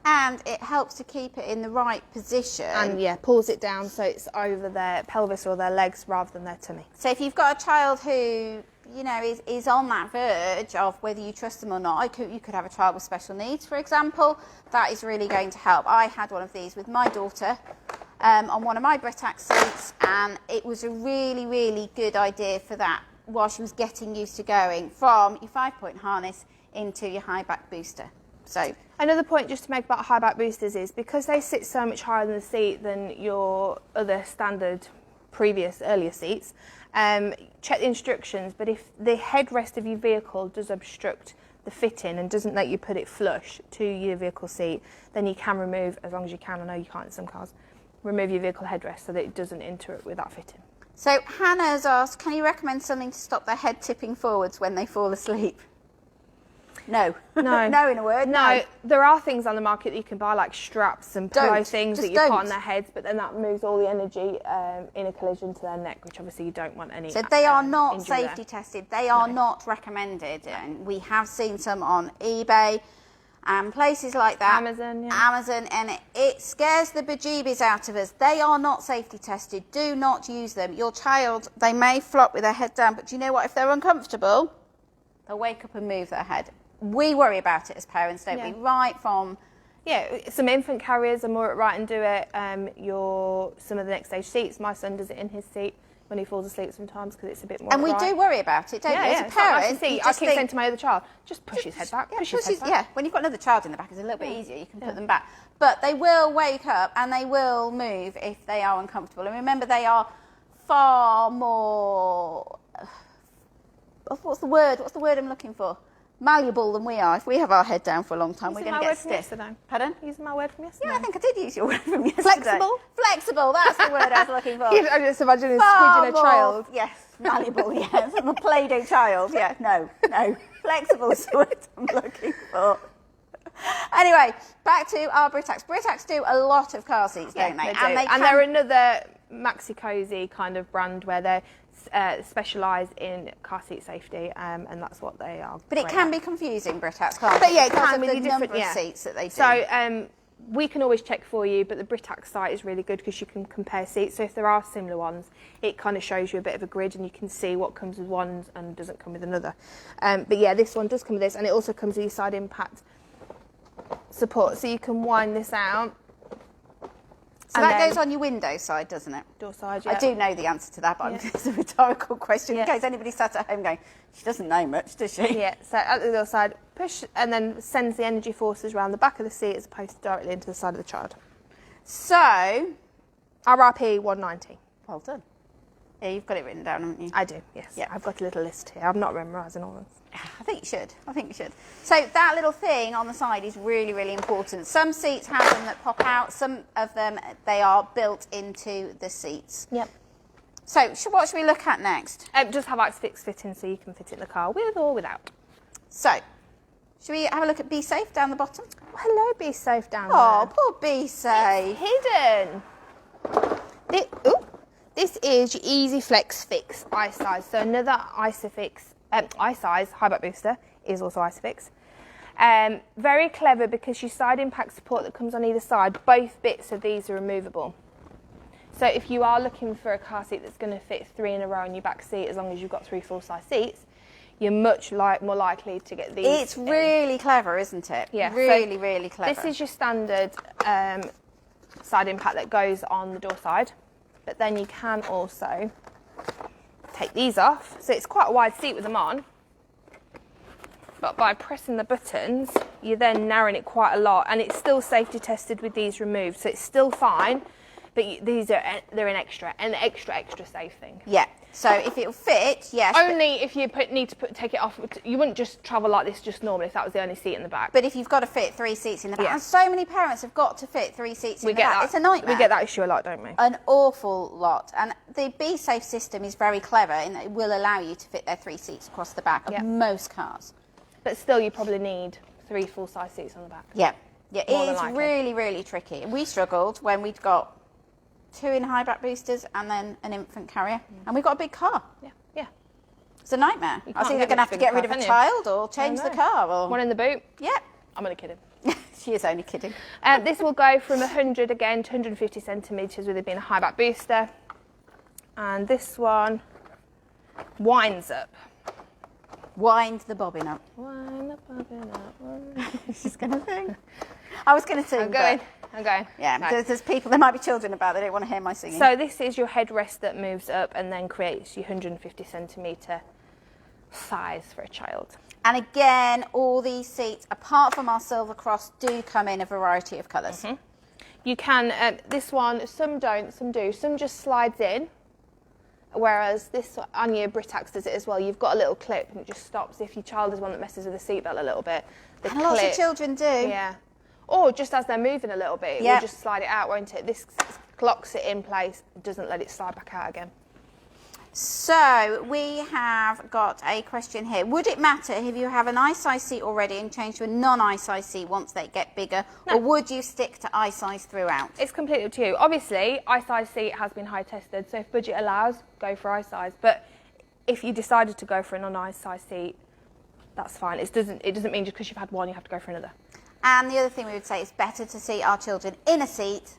And it helps to keep it in the right position. And pulls it down so it's over their pelvis or their legs rather than their tummy. So if you've got a child who, you know, is on that verge of whether you trust them or not, you could have a child with special needs, for example, that is really going to help. I had one of these with my daughter on one of my Britax seats, and it was a really, really good idea for that while she was getting used to going from your 5-point harness into your Highback booster. So another point just to make about Highback boosters is because they sit so much higher in the seat than your other standard earlier seats, check the instructions, but if the headrest of your vehicle does obstruct the fitting and doesn't let you put it flush to your vehicle seat, then you can remove, as long as you can, I know you can't in some cars, remove your vehicle headrest so that it doesn't interrupt with that fitting. So Hannah has asked, can you recommend something to stop their head tipping forwards when they fall asleep? No. No. No, in a word. No. There are things on the market that you can buy, like straps and pillow things that you put on their heads, but then that moves all the energy in a collision to their neck, which obviously you don't want any. So they are not safety tested. They are not recommended. And we have seen some on eBay and places like that. Amazon, and it scares the bejeebies out of us. They are not safety tested. Do not use them. Your child, they may flop with their head down, but do you know what? If they're uncomfortable, they'll wake up and move their head. We worry about it as parents, don't we? Right from... Yeah, some infant carriers are more right and do it. Some of the next stage seats, my son does it in his seat when he falls asleep sometimes because it's a bit more. And we do worry about it, don't we? As a parent, I keep saying to my other child, just push his head back, push his head back. Yeah, when you've got another child in the back, it's a little bit easier. You can put them back. But they will wake up and they will move if they are uncomfortable. And remember, they are far more... What's the word I'm looking for? Malleable than we are. If we have our head down for a long time, we're going to get stiff. Yesterday. Pardon? Using my word from yesterday. Yeah, I think I did use your word from yesterday. Flexible? Flexible, that's the word I was looking for. I just imagine squeezing a child. Yes, malleable, yes. I'm a Play-Doh child, yeah. No. Flexible is the word I'm looking for. Anyway, back to our Britax. Britax do a lot of car seats, don't they? They do. And they're another Maxi-Cosi kind of brand where they specialise in car seat safety, and that's what they are. But it can be confusing, Britax, can't it? But yeah, it because can of with the the number different of seats that they do. So we can always check for you, but the Britax site is really good because you can compare seats. So if there are similar ones, it kind of shows you a bit of a grid and you can see what comes with one and doesn't come with another. But yeah, this one does come with this, and it also comes with your side impact support. So you can wind this out. So that goes on your window side, doesn't it? Door side, yeah. I do know the answer to that, but it's a rhetorical question in case anybody sat at home going, she doesn't know much, does she? Yeah, so at the door side, push and then sends the energy forces around the back of the seat as opposed to directly into the side of the child. So, RRP 190. Well done. Yeah, you've got it written down, haven't you? I do, yes. Yeah. I've got a little list here. I'm not memorising all of them. I think you should. I think you should. So that little thing on the side is really, really important. Some seats have them that pop out. Some of them, they are built into the seats. Yep. So what should we look at next? Just have Fix fit in so you can fit it in the car with or without. So, should we have a look at Be Safe down the bottom? Oh, hello, Be Safe down there. Oh, poor Be Safe. It's hidden. This is your Easy Flex Fix iSize. So another iSize Highback booster is also iSize. Very clever because your side impact support that comes on either side, both bits of these are removable. So if you are looking for a car seat that's going to fit 3 in a row in your back seat, as long as you've got 3 full-size seats, you're much more likely to get these. It's really clever, isn't it? Yeah. Really, really clever. This is your standard side impact that goes on the door side. But then you can also take these off. So it's quite a wide seat with them on. But by pressing the buttons, you're then narrowing it quite a lot. And it's still safety tested with these removed. So it's still fine. But they're an extra safe thing. Yeah. So if it'll fit, yes. Only if you take it off. You wouldn't just travel like this just normally if that was the only seat in the back. But if you've got to fit 3 seats in the back, and so many parents have got to fit 3 seats in the back, it's a nightmare. We get that issue a lot, don't we? An awful lot. And the Be Safe system is very clever in that it will allow you to fit their 3 seats across the back of most cars. But still, you probably need 3 full-size seats on the back. Yeah. Yeah, it is really, really tricky. We struggled when we'd got 2 in Highback boosters and then an infant carrier. And we've got a big car. Yeah, yeah. It's a nightmare. I think they're going to have to get rid of a child or change the car. Or... One in the boot? Yeah. I'm only kidding. She is only kidding. This will go from 100 again to 150 centimetres with it being a Highback booster. And this one winds up. Wind the bobbin up. Wind the bobbin up. She's going to sing. I was going to sing. I'm going. Yeah, right. There's people, there might be children about, they don't want to hear my singing. So this is your headrest that moves up and then creates your 150 centimetre size for a child. And again, all these seats, apart from our Silver Cross, do come in a variety of colours. Mm-hmm. You can, this one, some don't, some do. Some just slides in, whereas this on your Britax does it as well. You've got a little clip and it just stops if your child is one that messes with the seatbelt a little bit. And lots of children do. Yeah. Or just as they're moving a little bit, we'll just slide it out, won't it? This locks it in place, doesn't let it slide back out again. So we have got a question here. Would it matter if you have an iSize seat already and change to a non-iSize seat once they get bigger? No. Or would you stick to iSize throughout? It's completely up to you. Obviously, iSize seat has been high tested, so if budget allows, go for iSize. But if you decided to go for a non-iSize seat, that's fine. It doesn't mean just because you've had one, you have to go for another. And the other thing we would say is better to see our children in a seat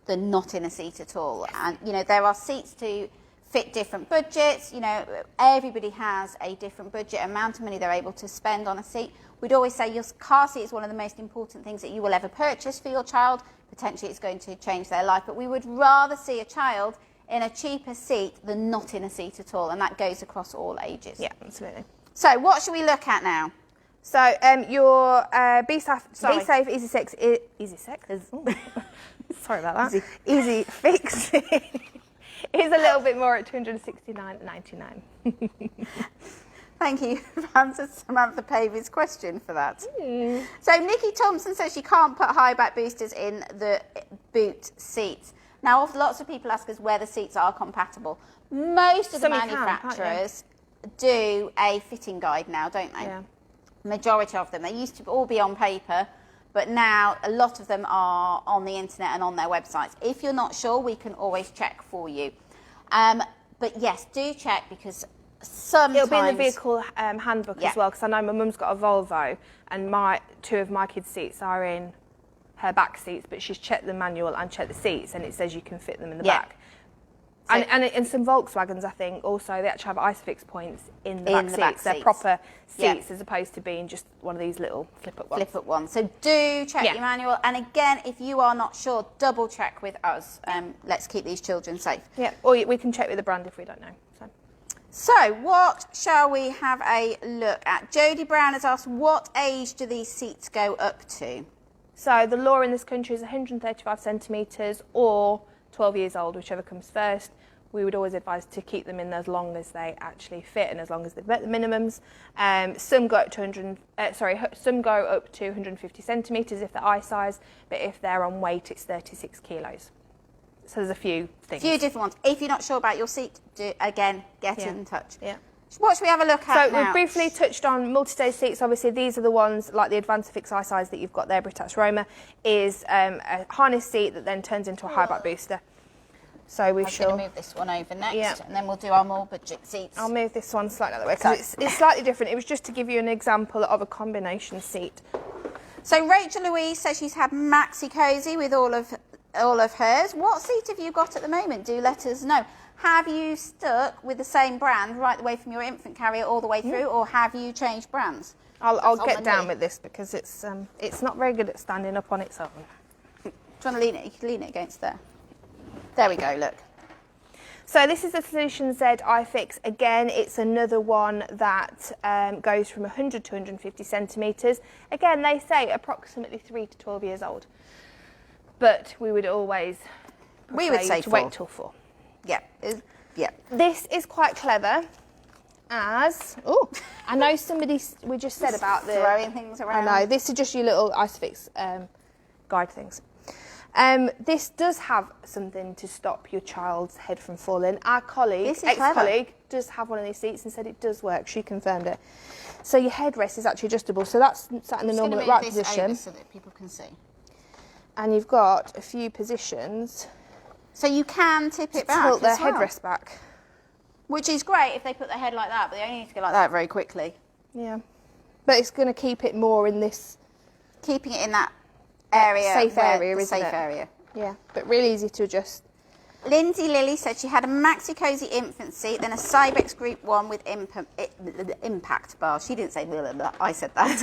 than not in a seat at all. And, you know, there are seats to fit different budgets. You know, everybody has a different budget amount of money they're able to spend on a seat. We'd always say your car seat is one of the most important things that you will ever purchase for your child. Potentially it's going to change their life. But we would rather see a child in a cheaper seat than not in a seat at all. And that goes across all ages. Yeah, absolutely. So what should we look at now? So your Be Safe Easy Fix sorry about that. Easy Fix is a little bit more at $269.99. Thank you for answering Samantha Pavy's question for that. So Nikki Thompson says she can't put Highback boosters in the boot seats. Now, lots of people ask us where the seats are compatible. Most of the manufacturers do a fitting guide now, don't they? Yeah. Majority of them. They used to all be on paper, but now a lot of them are on the internet and on their websites. If you're not sure, we can always check for you. But yes, do check, because sometimes... It'll be in the vehicle handbook as well, because I know my mum's got a Volvo, and two of my kids' seats are in her back seats, but she's checked the manual and checked the seats, and it says you can fit them in the back. So, and in some Volkswagens, I think, also, they actually have ISOFIX points in the back seats. They're proper seats, as opposed to being just one of these little flip-up ones. Flip-up ones. So do check your manual. And again, if you are not sure, double check with us. Let's keep these children safe. Yeah, or we can check with the brand if we don't know. So what shall we have a look at? Jodie Brown has asked, what age do these seats go up to? So the law in this country is 135 centimetres or 12 years old, whichever comes first. We would always advise to keep them in as long as they actually fit and as long as they've met the minimums. Some go up to some go up to 150 centimetres if they're eye size, but if they're on weight, it's 36 kilos. So there's a few things. A few different ones. If you're not sure about your seat, get in touch. Yeah. What should we have a look at now? So we briefly touched on multi-stage seats. Obviously, these are the ones like the AdvanceFix eye size that you've got there. Britax Roma is a harness seat that then turns into a high-back booster. So we shall... I'm going to move this one over next, and then we'll do our more budget seats. I'll move this one slightly out of the way, because it's slightly different. It was just to give you an example of a combination seat. So Rachel Louise says she's had Maxi-Cosi with all of hers. What seat have you got at the moment? Do let us know. Have you stuck with the same brand right the way from your infant carrier all the way through, or have you changed brands? I'll get down with this, because it's not very good at standing up on its own. Do you want to lean it? You can lean it against there. There we go, look. So this is the Solution Z iFix. Again, it's another one that goes from 100 to 150 centimetres. Again, they say approximately 3 to 12 years old. But we would always say to wait till 4. Yeah. This is quite clever, as I know we just said about the throwing things around. I know, this is just your little ISOFIX guide things. This does have something to stop your child's head from falling. Our ex-colleague, does have one of these seats and said it does work. She confirmed it. So your headrest is actually adjustable. So that's sat in the normal upright position. So that people can see. And you've got a few positions. So you can tip it back. Tilt their headrest back. Which is great if they put their head like that, but they only need to go like that very quickly. Yeah. But it's going to keep it more in this... Keeping it in that area. Safe area, isn't it? Safe area. Yeah, but really easy to adjust. Lindsay Lilly said she had a Maxi-Cosi infant seat, then a Cybex Group 1 with impact bar. She didn't say blah, blah, blah. I said that.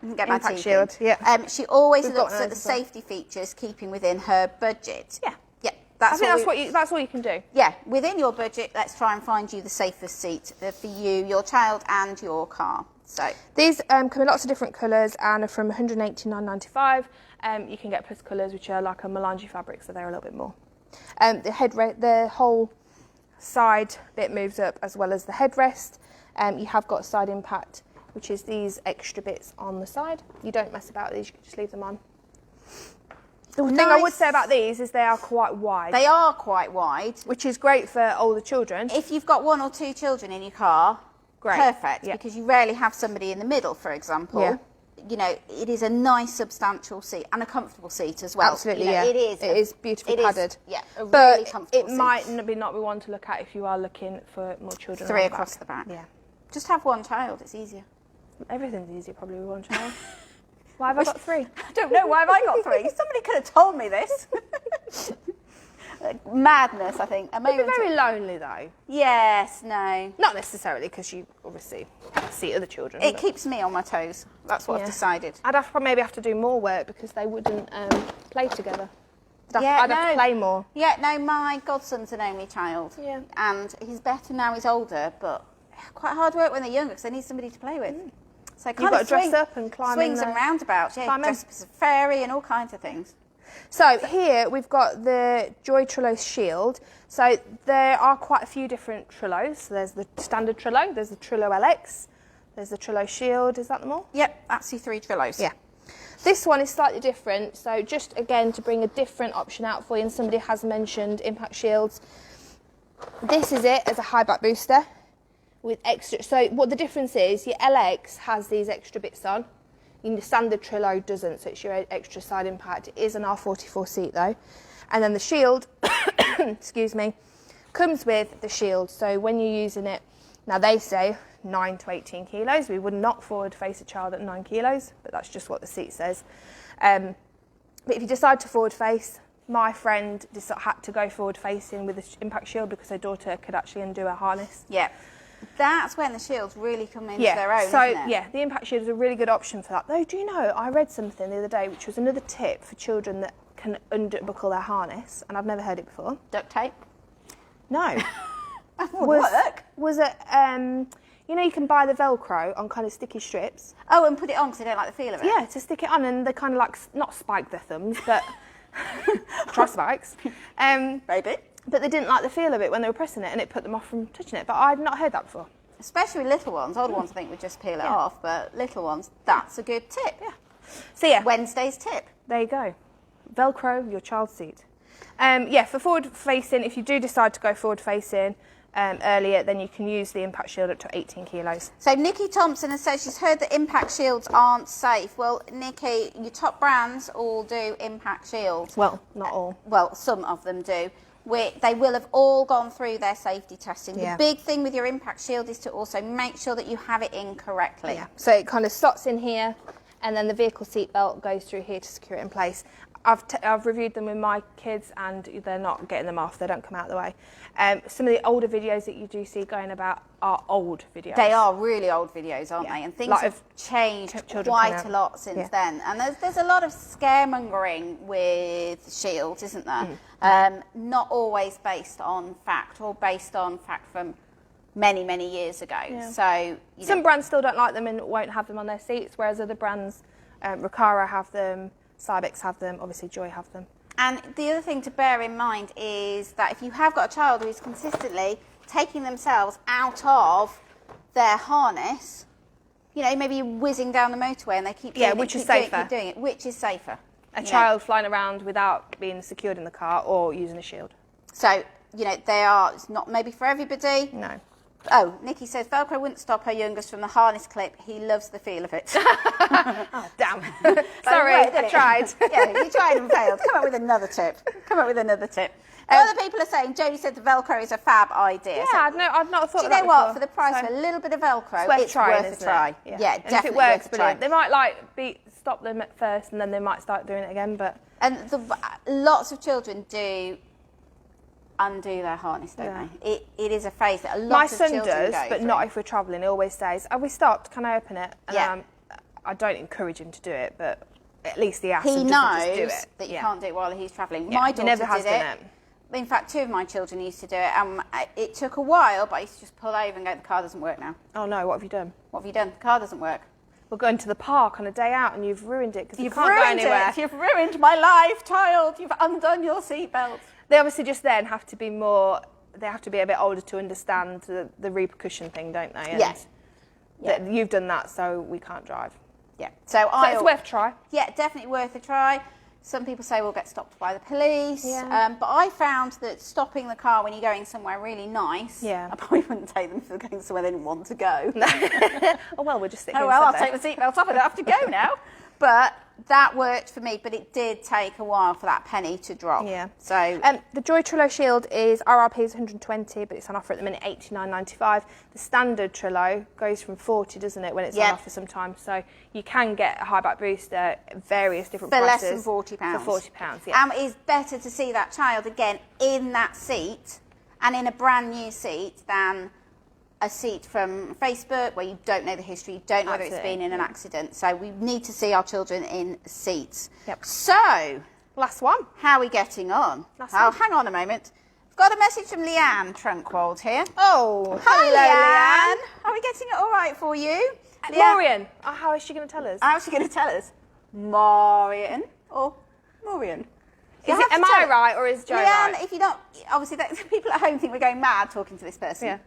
Didn't get my Impact teeth shield, in. yeah. She always looks at the safety features, keeping within her budget. Yeah. Yeah. That's all you can do. Yeah, within your budget, let's try and find you the safest seat for you, your child and your car. So these come in lots of different colours and are from £189.95. You can get plus colours, which are like a melange fabric, so they're a little bit more. The whole side bit moves up as well as the headrest. You have got side impact, which is these extra bits on the side. You don't mess about these, you can just leave them on. The thing I would say about these is they are quite wide. They are quite wide. Which is great for older children. If you've got 1 or 2 children in your car, great. Perfect, because you rarely have somebody in the middle, for example. Yeah. You know, it is a nice, substantial seat and a comfortable seat as well. Absolutely, you know, yeah. It is beautifully padded. A but really comfortable it might not be one to look at if you are looking for more children. 3 across the back. Yeah. Just have 1 child, it's easier. Everything's easier probably with 1 child. Why have I got 3? I don't know, why have I got 3? Somebody could have told me this. Madness, I think. It'd be very lonely though. Yes, no. Not necessarily, because you obviously see other children. It keeps me on my toes. That's what I've decided. I'd maybe have to do more work because they wouldn't play together. I'd have to play more. Yeah, no, my godson's an only child. Yeah. And he's better now he's older, but quite hard work when they're younger because they need somebody to play with. So you've got to dress up and climb swings and roundabouts, dress up as a fairy and all kinds of things. So here we've got the Joy Trello Shield. So there are quite a few different Trellos. So there's the standard Trello, there's the Trello LX, there's the Trello Shield. Is that them all? Yep, that's the 3 Trellos. Yeah. This one is slightly different. So just again to bring a different option out for you, and somebody has mentioned impact shields. This is it as a high back booster with extra. So what the difference is, your LX has these extra bits on. The standard Trillo doesn't, so it's your extra side impact. It is an R44 seat though. And then the shield, excuse me, comes with the shield. So when you're using it, now they say 9 to 18 kilos. We would not forward face a child at 9 kilos, but that's just what the seat says. But if you decide to forward face, my friend had to go forward facing with the impact shield because her daughter could actually undo her harness. Yeah. That's when the shields really come into their own, so, isn't it? Yeah, the impact shield is a really good option for that. Though, do you know, I read something the other day, which was another tip for children that can unbuckle their harness, and I've never heard it before. Duct tape? No. That would work. Was it, you know, you can buy the Velcro on kind of sticky strips. Oh, and put it on because they don't like the feel of it? Yeah, to stick it on, and they kind of like, not spike their thumbs, but try spikes. Maybe. But they didn't like the feel of it when they were pressing it, and it put them off from touching it. But I'd not heard that before. Especially with little ones. Older ones I think would just peel it off, but little ones, that's a good tip. Yeah. So yeah. Wednesday's tip. There you go. Velcro your child's seat. For forward facing, if you do decide to go forward facing earlier, then you can use the impact shield up to 18 kilos. So Nikki Thompson has said she's heard that impact shields aren't safe. Well, Nikki, your top brands all do impact shields. Well, not all. Well, some of them do. They will have all gone through their safety testing. Yeah. The big thing with your impact shield is to also make sure that you have it in correctly. Yeah. So it kind of slots in here, and then the vehicle seat belt goes through here to secure it in place. I've reviewed them with my kids, and they're not getting them off. They don't come out of the way. Some of the older videos that you do see going about are old videos. They are really old videos, aren't they? And things have changed quite a lot since then. And there's a lot of scaremongering with shields, isn't there? Not always based on fact, or based on fact from many, many years ago. Yeah. So some brands still don't like them and won't have them on their seats, whereas other brands, Recaro have them, Cybex have them, obviously Joy have them. And the other thing to bear in mind is that if you have got a child who's consistently taking themselves out of their harness, you know, maybe whizzing down the motorway and they keep doing which is safer. Keep doing it, which is safer. A child flying around without being secured in the car or using a shield. So, you know, it's not maybe for everybody. No. Oh, Nikki says Velcro wouldn't stop her youngest from the harness clip. He loves the feel of it. Oh, damn. Sorry, I tried. Yeah, you tried and failed. Come up with another tip. Other people are saying, Jodie said the Velcro is a fab idea. Yeah, so, I've not thought of that. Do you know what? Before. For the price of a little bit of Velcro, it's worth a try. Yeah, and definitely if it works, worth a try. brilliant. They might stop them at first, and then they might start doing it again. But lots of children do undo their harness, don't they? It is a phase that a lot of children go through. My son does, but not if we're travelling. He always says, "Have we stopped? Can I open it?" And I don't encourage him to do it, but at least he asks. He knows knows do it. that you can't do it while he's travelling. Yeah, My daughter never has did done it. In fact, 2 of my children used to do it, and it took a while, but I used to just pull over and go, the car doesn't work now. Oh no, what have you done? What have you done? The car doesn't work. We're going to the park on a day out and you've ruined it because you can't go anywhere. You've ruined my life, child. You've undone your seatbelt. They obviously just then have to be they have to be a bit older to understand the repercussion thing, don't they? And yes. You've done that, so we can't drive. Yeah. So it's worth a try. Yeah, definitely worth a try. Some people say we'll get stopped by the police. Yeah. But I found that stopping the car when you're going somewhere really nice, I probably wouldn't take them if they're going somewhere they didn't want to go. Oh, well, we'll just sit here. Oh, well, I'll take the seatbelt off. I don't have to go now. But that worked for me, but it did take a while for that penny to drop. Yeah. So the Joy Trillo Shield is RRP is 120, but it's on offer at the minute £89.95. The standard Trillo goes from 40, doesn't it, when it's on offer sometimes? So you can get a high-back booster at various different prices. For less than £40. For £40, yeah. And it's better to see that child again in that seat and in a brand new seat than a seat from Facebook where you don't know the history, you don't know whether it's been in an accident. So we need to see our children in seats. Yep. So, last one. How are we getting on? Hang on a moment. I've got a message from Leanne Trunkwold here. Oh, hi Leanne. Are we getting it all right for you? Maureen. Oh, how is she going to tell us? How is she going to tell us? Marion or Maureen? Am I right or is Joe right? Leanne, if you don't, obviously people at home think we're going mad talking to this person. Yeah.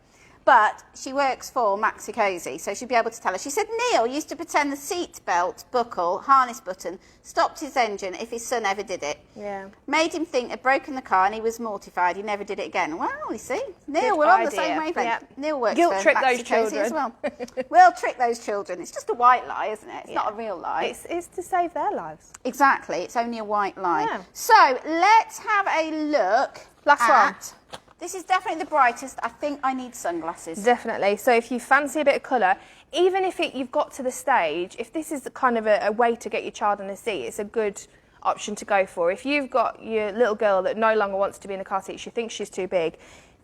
But she works for Maxi-Cosi, so she'll be able to tell us. She said Neil used to pretend the seat belt, buckle, harness button stopped his engine if his son ever did it. Yeah. Made him think he'd broken the car and he was mortified. He never did it again. Well, you see, Neil, Good we're on the idea. same wavelength. Yep. Neil works Guilt for trip those Maxi-Cosi as children. well. We'll trick those children. It's just a white lie, isn't it? It's not a real lie. It's to save their lives. Exactly. It's only a white lie. Yeah. So let's have a look Last at... This is definitely the brightest. I think I need sunglasses. Definitely. So if you fancy a bit of colour, even if you've got to the stage, if this is kind of a way to get your child in the seat, it's a good option to go for. If you've got your little girl that no longer wants to be in the car seat, she thinks she's too big,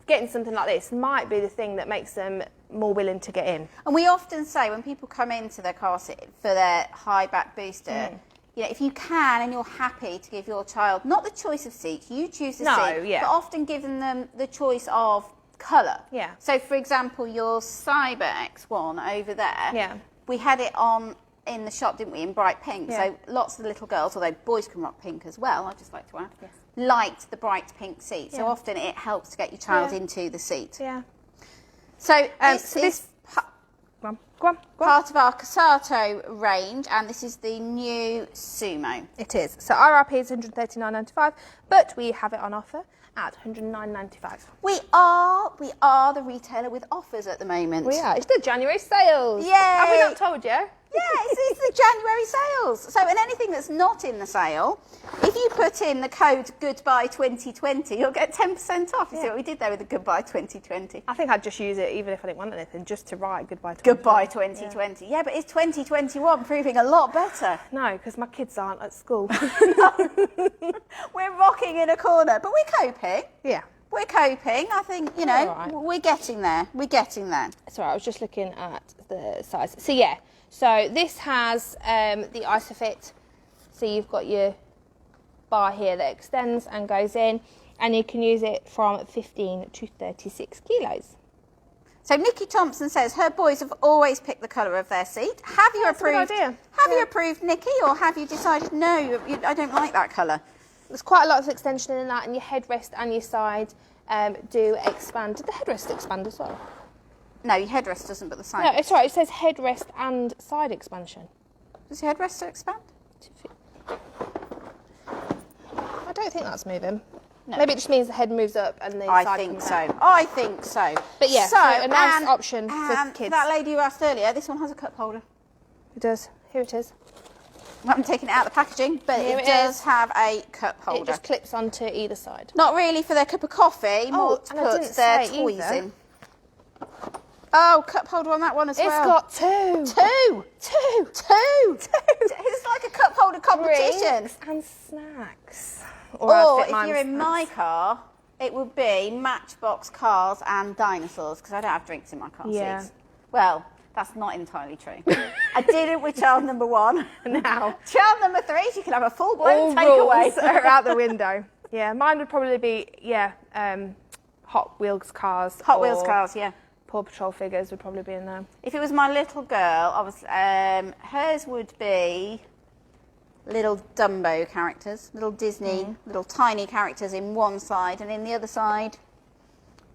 getting something like this might be the thing that makes them more willing to get in. And we often say when people come into their car seat for their high back booster, you know, if you can and you're happy to give your child not the choice of seat, you choose the seat, but often giving them the choice of colour. Yeah. So, for example, your Cyber one over there, Yeah. we had it on in the shop, didn't we, in bright pink. Yeah. So lots of the little girls, although boys can rock pink as well, I'd just like to add, liked the bright pink seat. So often it helps to get your child into the seat. Yeah. So this Go on. part of our Casato range, and this is the new Sumo. It is. So RRP is £139.95, but we have it on offer at £109.95. We are the retailer with offers at the moment. We are. It's the January sales. Yay! Have we not told you? Yeah, it's the January sales. So, and anything that's not in the sale, if you put in the code Goodbye 2020, you'll get 10% off. You see what we did there with the Goodbye 2020? I think I'd just use it even if I didn't want anything, just to write Goodbye 2020. Goodbye 2020. Yeah, but it's 2021 proving a lot better. No, because my kids aren't at school. We're rocking in a corner, but we're coping. Yeah. We're coping. I think, you know, we're getting there. We're getting there. That's all right. I was just looking at the size. So, yeah. So, this has the ISOFIT. So, you've got your bar here that extends and goes in. And you can use it from 15 to 36 kilos. So Nikki Thompson says her boys have always picked the colour of their seat. Have you approved? Have you approved, Nikki, or have you decided no? I don't like that colour. There's quite a lot of extension in that, and your headrest and your side do expand. Did the headrest expand as well? No, your headrest doesn't, but the side. No, it's right. It says headrest and side expansion. Does your headrest expand? I don't think that's moving. No. Maybe it just means the head moves up and the side I think comes so. out. I think so. But yeah, so a nice option for kids. That lady who asked earlier, this one has a cup holder. It does. Here it is. I haven't taken it out of the packaging, but Here it it does is. have a cup holder. It just clips onto either side. Not really for their cup of coffee, more to and I put didn't their say toys either. in. Oh, cup holder on that one as well. It's got two. Two. It's like a cup holder competition. Drinks and snacks. Or if you're in my car, it would be Matchbox cars and dinosaurs, because I don't have drinks in my car seats. Well, that's not entirely true. I did it with child number 1. Now, Child number 3, she can have a full-blown all takeaway. rules are out the window. Yeah, mine would probably be Hot Wheels cars. Hot Wheels cars, yeah. Paw Patrol figures would probably be in there. If it was my little girl, I was hers would be little Dumbo characters, little Disney, little tiny characters in one side, and in the other side,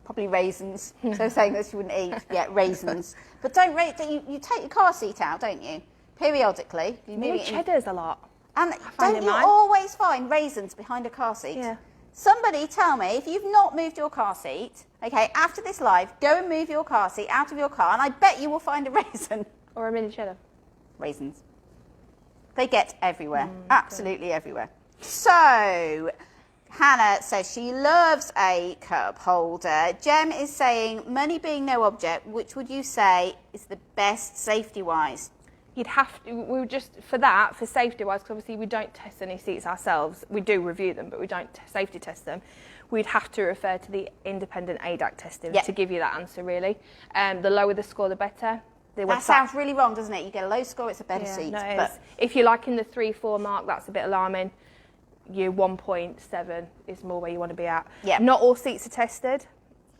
probably raisins. So saying that she wouldn't eat, raisins. But you take your car seat out, don't you? Periodically. You move it in. Cheddars a lot. And don't you always find raisins behind a car seat? Yeah. Somebody tell me, if you've not moved your car seat, okay, after this live, go and move your car seat out of your car, and I bet you will find a raisin. Or a mini cheddar. Raisins. They get everywhere, absolutely everywhere. So, Hannah says she loves a cup holder. Jem is saying, money being no object, which would you say is the best safety-wise? You'd have to, we would just, for safety-wise, because obviously we don't test any seats ourselves. We do review them, but we don't safety test them. We'd have to refer to the independent ADAC testing to give you that answer, really. The lower the score, the better. That sounds really wrong, doesn't it? You get a low score, it's a better seat. No, but if you're like in the 3-4 mark, that's a bit alarming. Your 1.7 is more where you want to be at. Yeah. Not all seats are tested.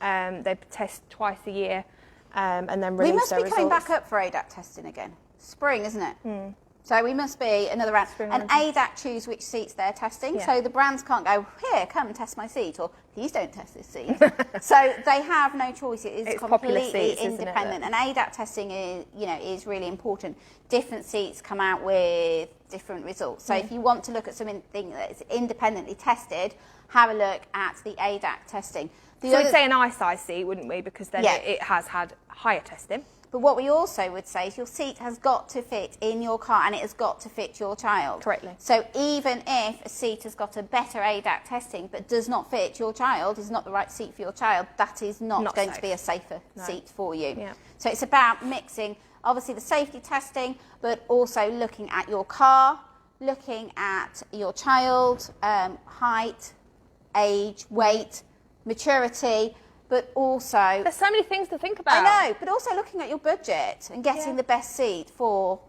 They test twice a year and then release we must their be coming results. back up for ADAC testing again. Spring, isn't it? So we must be another round. And ADAC choose which seats they're testing. Yeah. So the brands can't go, here, come and test my seat, or please don't test this seat. So they have no choice. It's completely seats, independent. And ADAC testing is really important. Different seats come out with different results. So if you want to look at something that's independently tested, have a look at the ADAC testing. So we'd say an eye-size seat, wouldn't we? Because then it has had higher testing. But what we also would say is your seat has got to fit in your car and it has got to fit your child. Correctly. So even if a seat has got a better ADAC testing but does not fit your child, is not the right seat for your child, that is not going to be a safer seat for you. Yeah. So it's about mixing, obviously, the safety testing, but also looking at your car, looking at your child, height, age, weight, maturity, but also... There's so many things to think about. I know, but also looking at your budget and getting the best seat for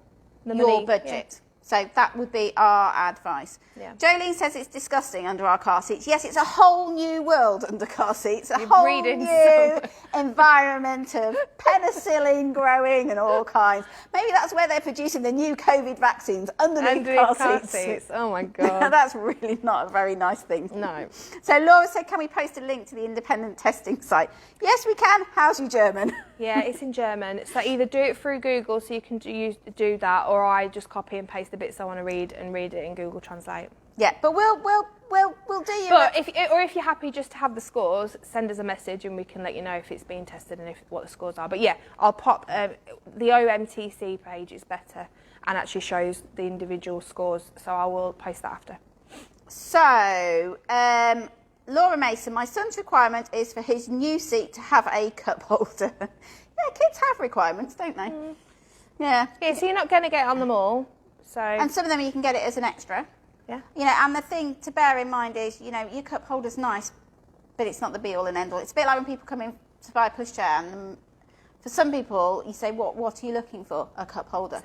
your budget. Yeah. So that would be our advice. Yeah. Jolene says it's disgusting under our car seats. Yes, it's a whole new world under car seats. A whole new environment of penicillin growing and all kinds. Maybe that's where they're producing the new COVID vaccines underneath car seats. Oh my God. That's really not a very nice thing. No. So Laura said, can we post a link to the independent testing site? Yes, we can. How's your German? Yeah, it's in German. So either do it through Google, so you can do that, or I just copy and paste the bits I want to read and read it in Google Translate. Yeah, but we'll do you. But if you're happy just to have the scores, send us a message and we can let you know if it's being tested and what the scores are. But yeah, I'll pop the OMTC page is better and actually shows the individual scores. So I will post that after. So Laura Mason, my son's requirement is for his new seat to have a cup holder. Yeah, kids have requirements, don't they? Mm. Yeah. Yeah. So you're not going to get on them all. So. And some of them you can get it as an extra. Yeah. And the thing to bear in mind is, your cup holder's nice, but it's not the be all and end all. It's a bit like when people come in to buy a pushchair, and for some people, you say, what are you looking for? A cup holder.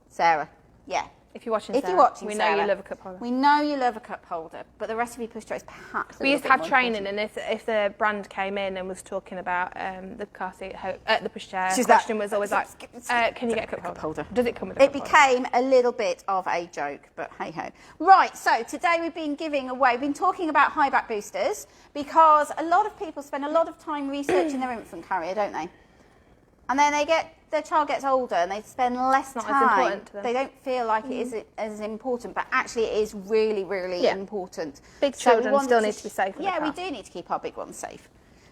Sarah. Yeah. If you're watching, we know you love a cup holder. We know you love a cup holder, but the rest of your pushchair is perhaps. We used to have training, and if the brand came in and was talking about the car seat, the pushchair, the question was always like, "Can you get a cup holder? Does it come with a cup holder?" It became a little bit of a joke, but hey ho. Right, so today we've been talking about Highback boosters because a lot of people spend a lot of time researching their infant carrier, don't they? And then their child gets older and they spend less time. As important to them. They don't feel like it is as important, but actually it is really, really important. Big children still need to be safe. Yeah, we do need to keep our big ones safe.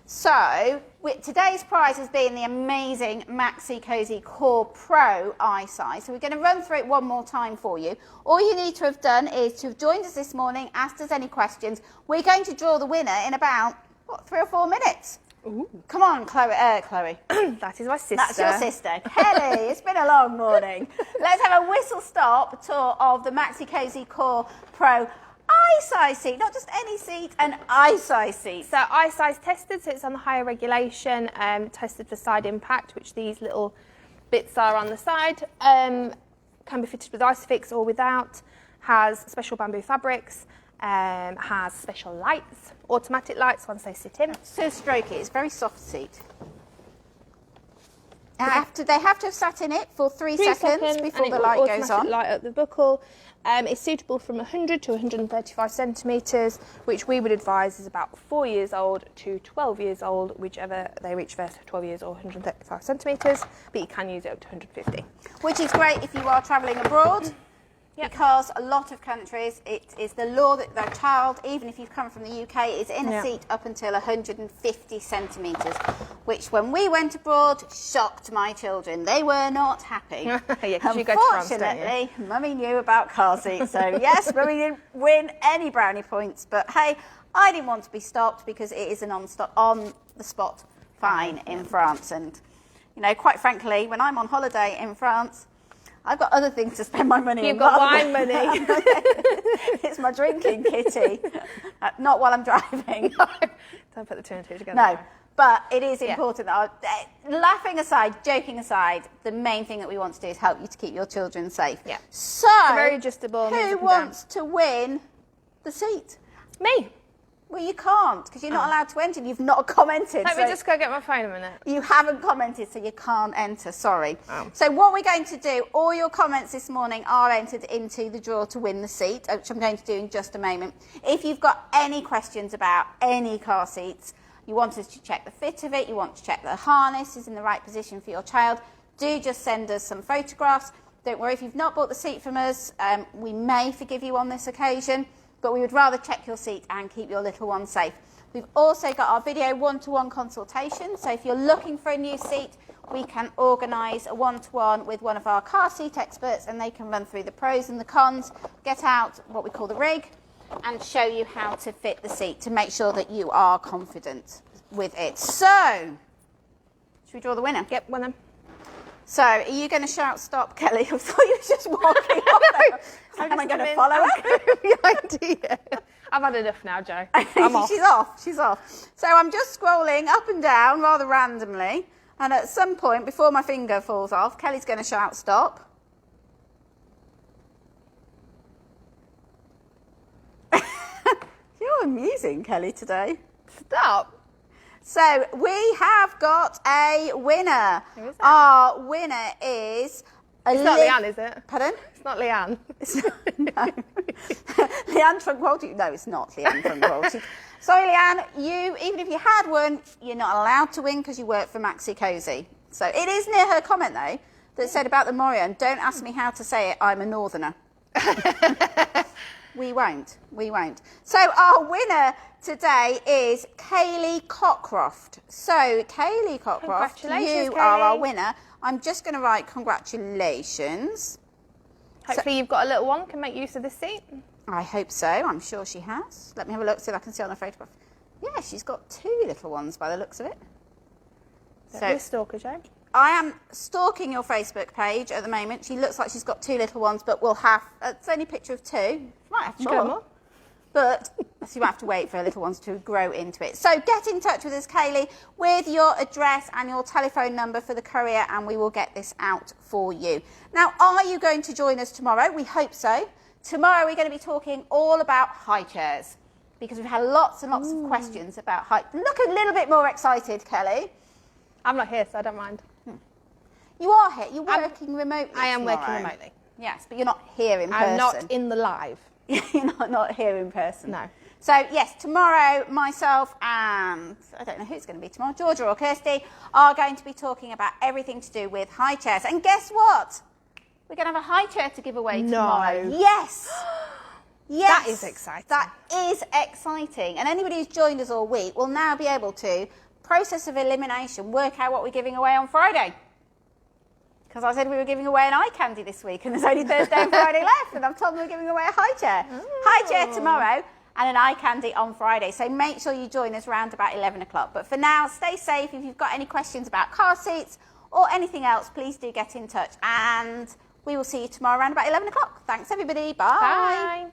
So today's prize has been the amazing Maxi-Cosi Kore Pro eye size. So we're going to run through it one more time for you. All you need to have done is to have joined us this morning, asked us any questions. We're going to draw the winner in about, 3 or 4 minutes. Ooh. Come on, Chloe. That is my sister. That's your sister. Kelly, it's been a long morning. Let's have a whistle-stop tour of the Maxi-Cosi Kore Pro eye-size seat. Not just any seat, an eye-size seat. So eye-size tested, so it's on the higher regulation, tested for side impact, which these little bits are on the side. Can be fitted with ISOFIX or without. Has special bamboo fabrics. Has special lights, automatic lights once they sit in. So strokey, it's a very soft seat. They have to have sat in it for 3 seconds before the light goes on. Light at the buckle. It's suitable from 100 to 135 centimetres, which we would advise is about 4 years old to 12 years old, whichever they reach first, 12 years or 135 centimetres, but you can use it up to 150. Which is great if you are travelling abroad. Yep. Because a lot of countries, it is the law that their child, even if you've come from the UK, is in a seat up until 150 centimetres, which when we went abroad, shocked my children. They were not happy. Yeah, because you go to France, don't you? Unfortunately, Mummy knew about car seats, so yes, Mummy didn't win any brownie points, but hey, I didn't want to be stopped because it is an on-the-spot fine in France. And, quite frankly, when I'm on holiday in France, I've got other things to spend my money on. You've got wine money. It's my drinking kitty. Not while I'm driving. No. Don't put the two and two together. No, but it is important that laughing aside, joking aside, the main thing that we want to do is help you to keep your children safe. Yeah. So, very adjustable. Who wants to win the seat? Me. Well, you can't because you're not allowed to enter. You've not commented. Let me just go get my phone a minute. You haven't commented, so you can't enter. Sorry. Oh. So what we're going to do, all your comments this morning are entered into the draw to win the seat, which I'm going to do in just a moment. If you've got any questions about any car seats, you want us to check the fit of it, you want to check the harness is in the right position for your child, do just send us some photographs. Don't worry if you've not bought the seat from us, we may forgive you on this occasion, but we would rather check your seat and keep your little one safe. We've also got our video one-to-one consultation, so if you're looking for a new seat, we can organise a one-to-one with one of our car seat experts and they can run through the pros and the cons, get out what we call the rig and show you how to fit the seat to make sure that you are confident with it. So, should we draw the winner? Yep, winner. So, are you going to shout stop, Kelly? I thought you were just walking off. Am I going to follow her? The idea. I've had enough now, Jo. I'm off. She's off. So I'm just scrolling up and down rather randomly. And at some point, before my finger falls off, Kelly's going to shout stop. You're amusing, Kelly, today. Stop. So we have got a winner. Who is it? Our winner is... It's not Leanne, is it? Pardon? It's not Leanne. It's not, no. Leanne Trunkwalty? No, it's not Leanne Trunkwalty. Sorry, Leanne, even if you had won, you're not allowed to win because you work for Maxi-Cosi. So it is near her comment, though, that said about the Morion, don't ask me how to say it, I'm a northerner. We won't. So our winner today is Kaylee Cockcroft. So, Kaylee Cockcroft, you are our winner. I'm just going to write congratulations. Hopefully you've got a little one, can make use of this seat. I hope so. I'm sure she has. Let me have a look, see if I can see on the photograph. Yeah, she's got 2 little ones by the looks of it. So, you're a stalker, Jo. I am stalking your Facebook page at the moment. She looks like she's got 2 little ones, but we'll have... it's only a picture of 2. Might have more. But so you might have to wait for little ones to grow into it. So get in touch with us, Kaylee, with your address and your telephone number for the courier, and we will get this out for you. Now, are you going to join us tomorrow? We hope so. Tomorrow we're going to be talking all about high chairs because we've had lots and lots of questions about high... Look a little bit more excited, Kelly. I'm not here, so I don't mind. You are here. You're working remotely. I am tomorrow. working remotely. Yes, but you're not here in person. I'm not in the live. You're not here in person. No. So, yes, tomorrow, myself and, I don't know who's going to be tomorrow, Georgia or Kirsty, are going to be talking about everything to do with high chairs. And guess what? We're going to have a high chair to give away tomorrow. Yes. Yes. That is exciting. That is exciting. And anybody who's joined us all week will now be able to, process of elimination, work out what we're giving away on Friday. Because I said we were giving away an eye candy this week and there's only Thursday and Friday left and I've told them we're giving away a high chair. High chair tomorrow and an eye candy on Friday. So make sure you join us around about 11 o'clock. But for now, stay safe. If you've got any questions about car seats or anything else, please do get in touch. And we will see you tomorrow around about 11 o'clock. Thanks, everybody. Bye. Bye.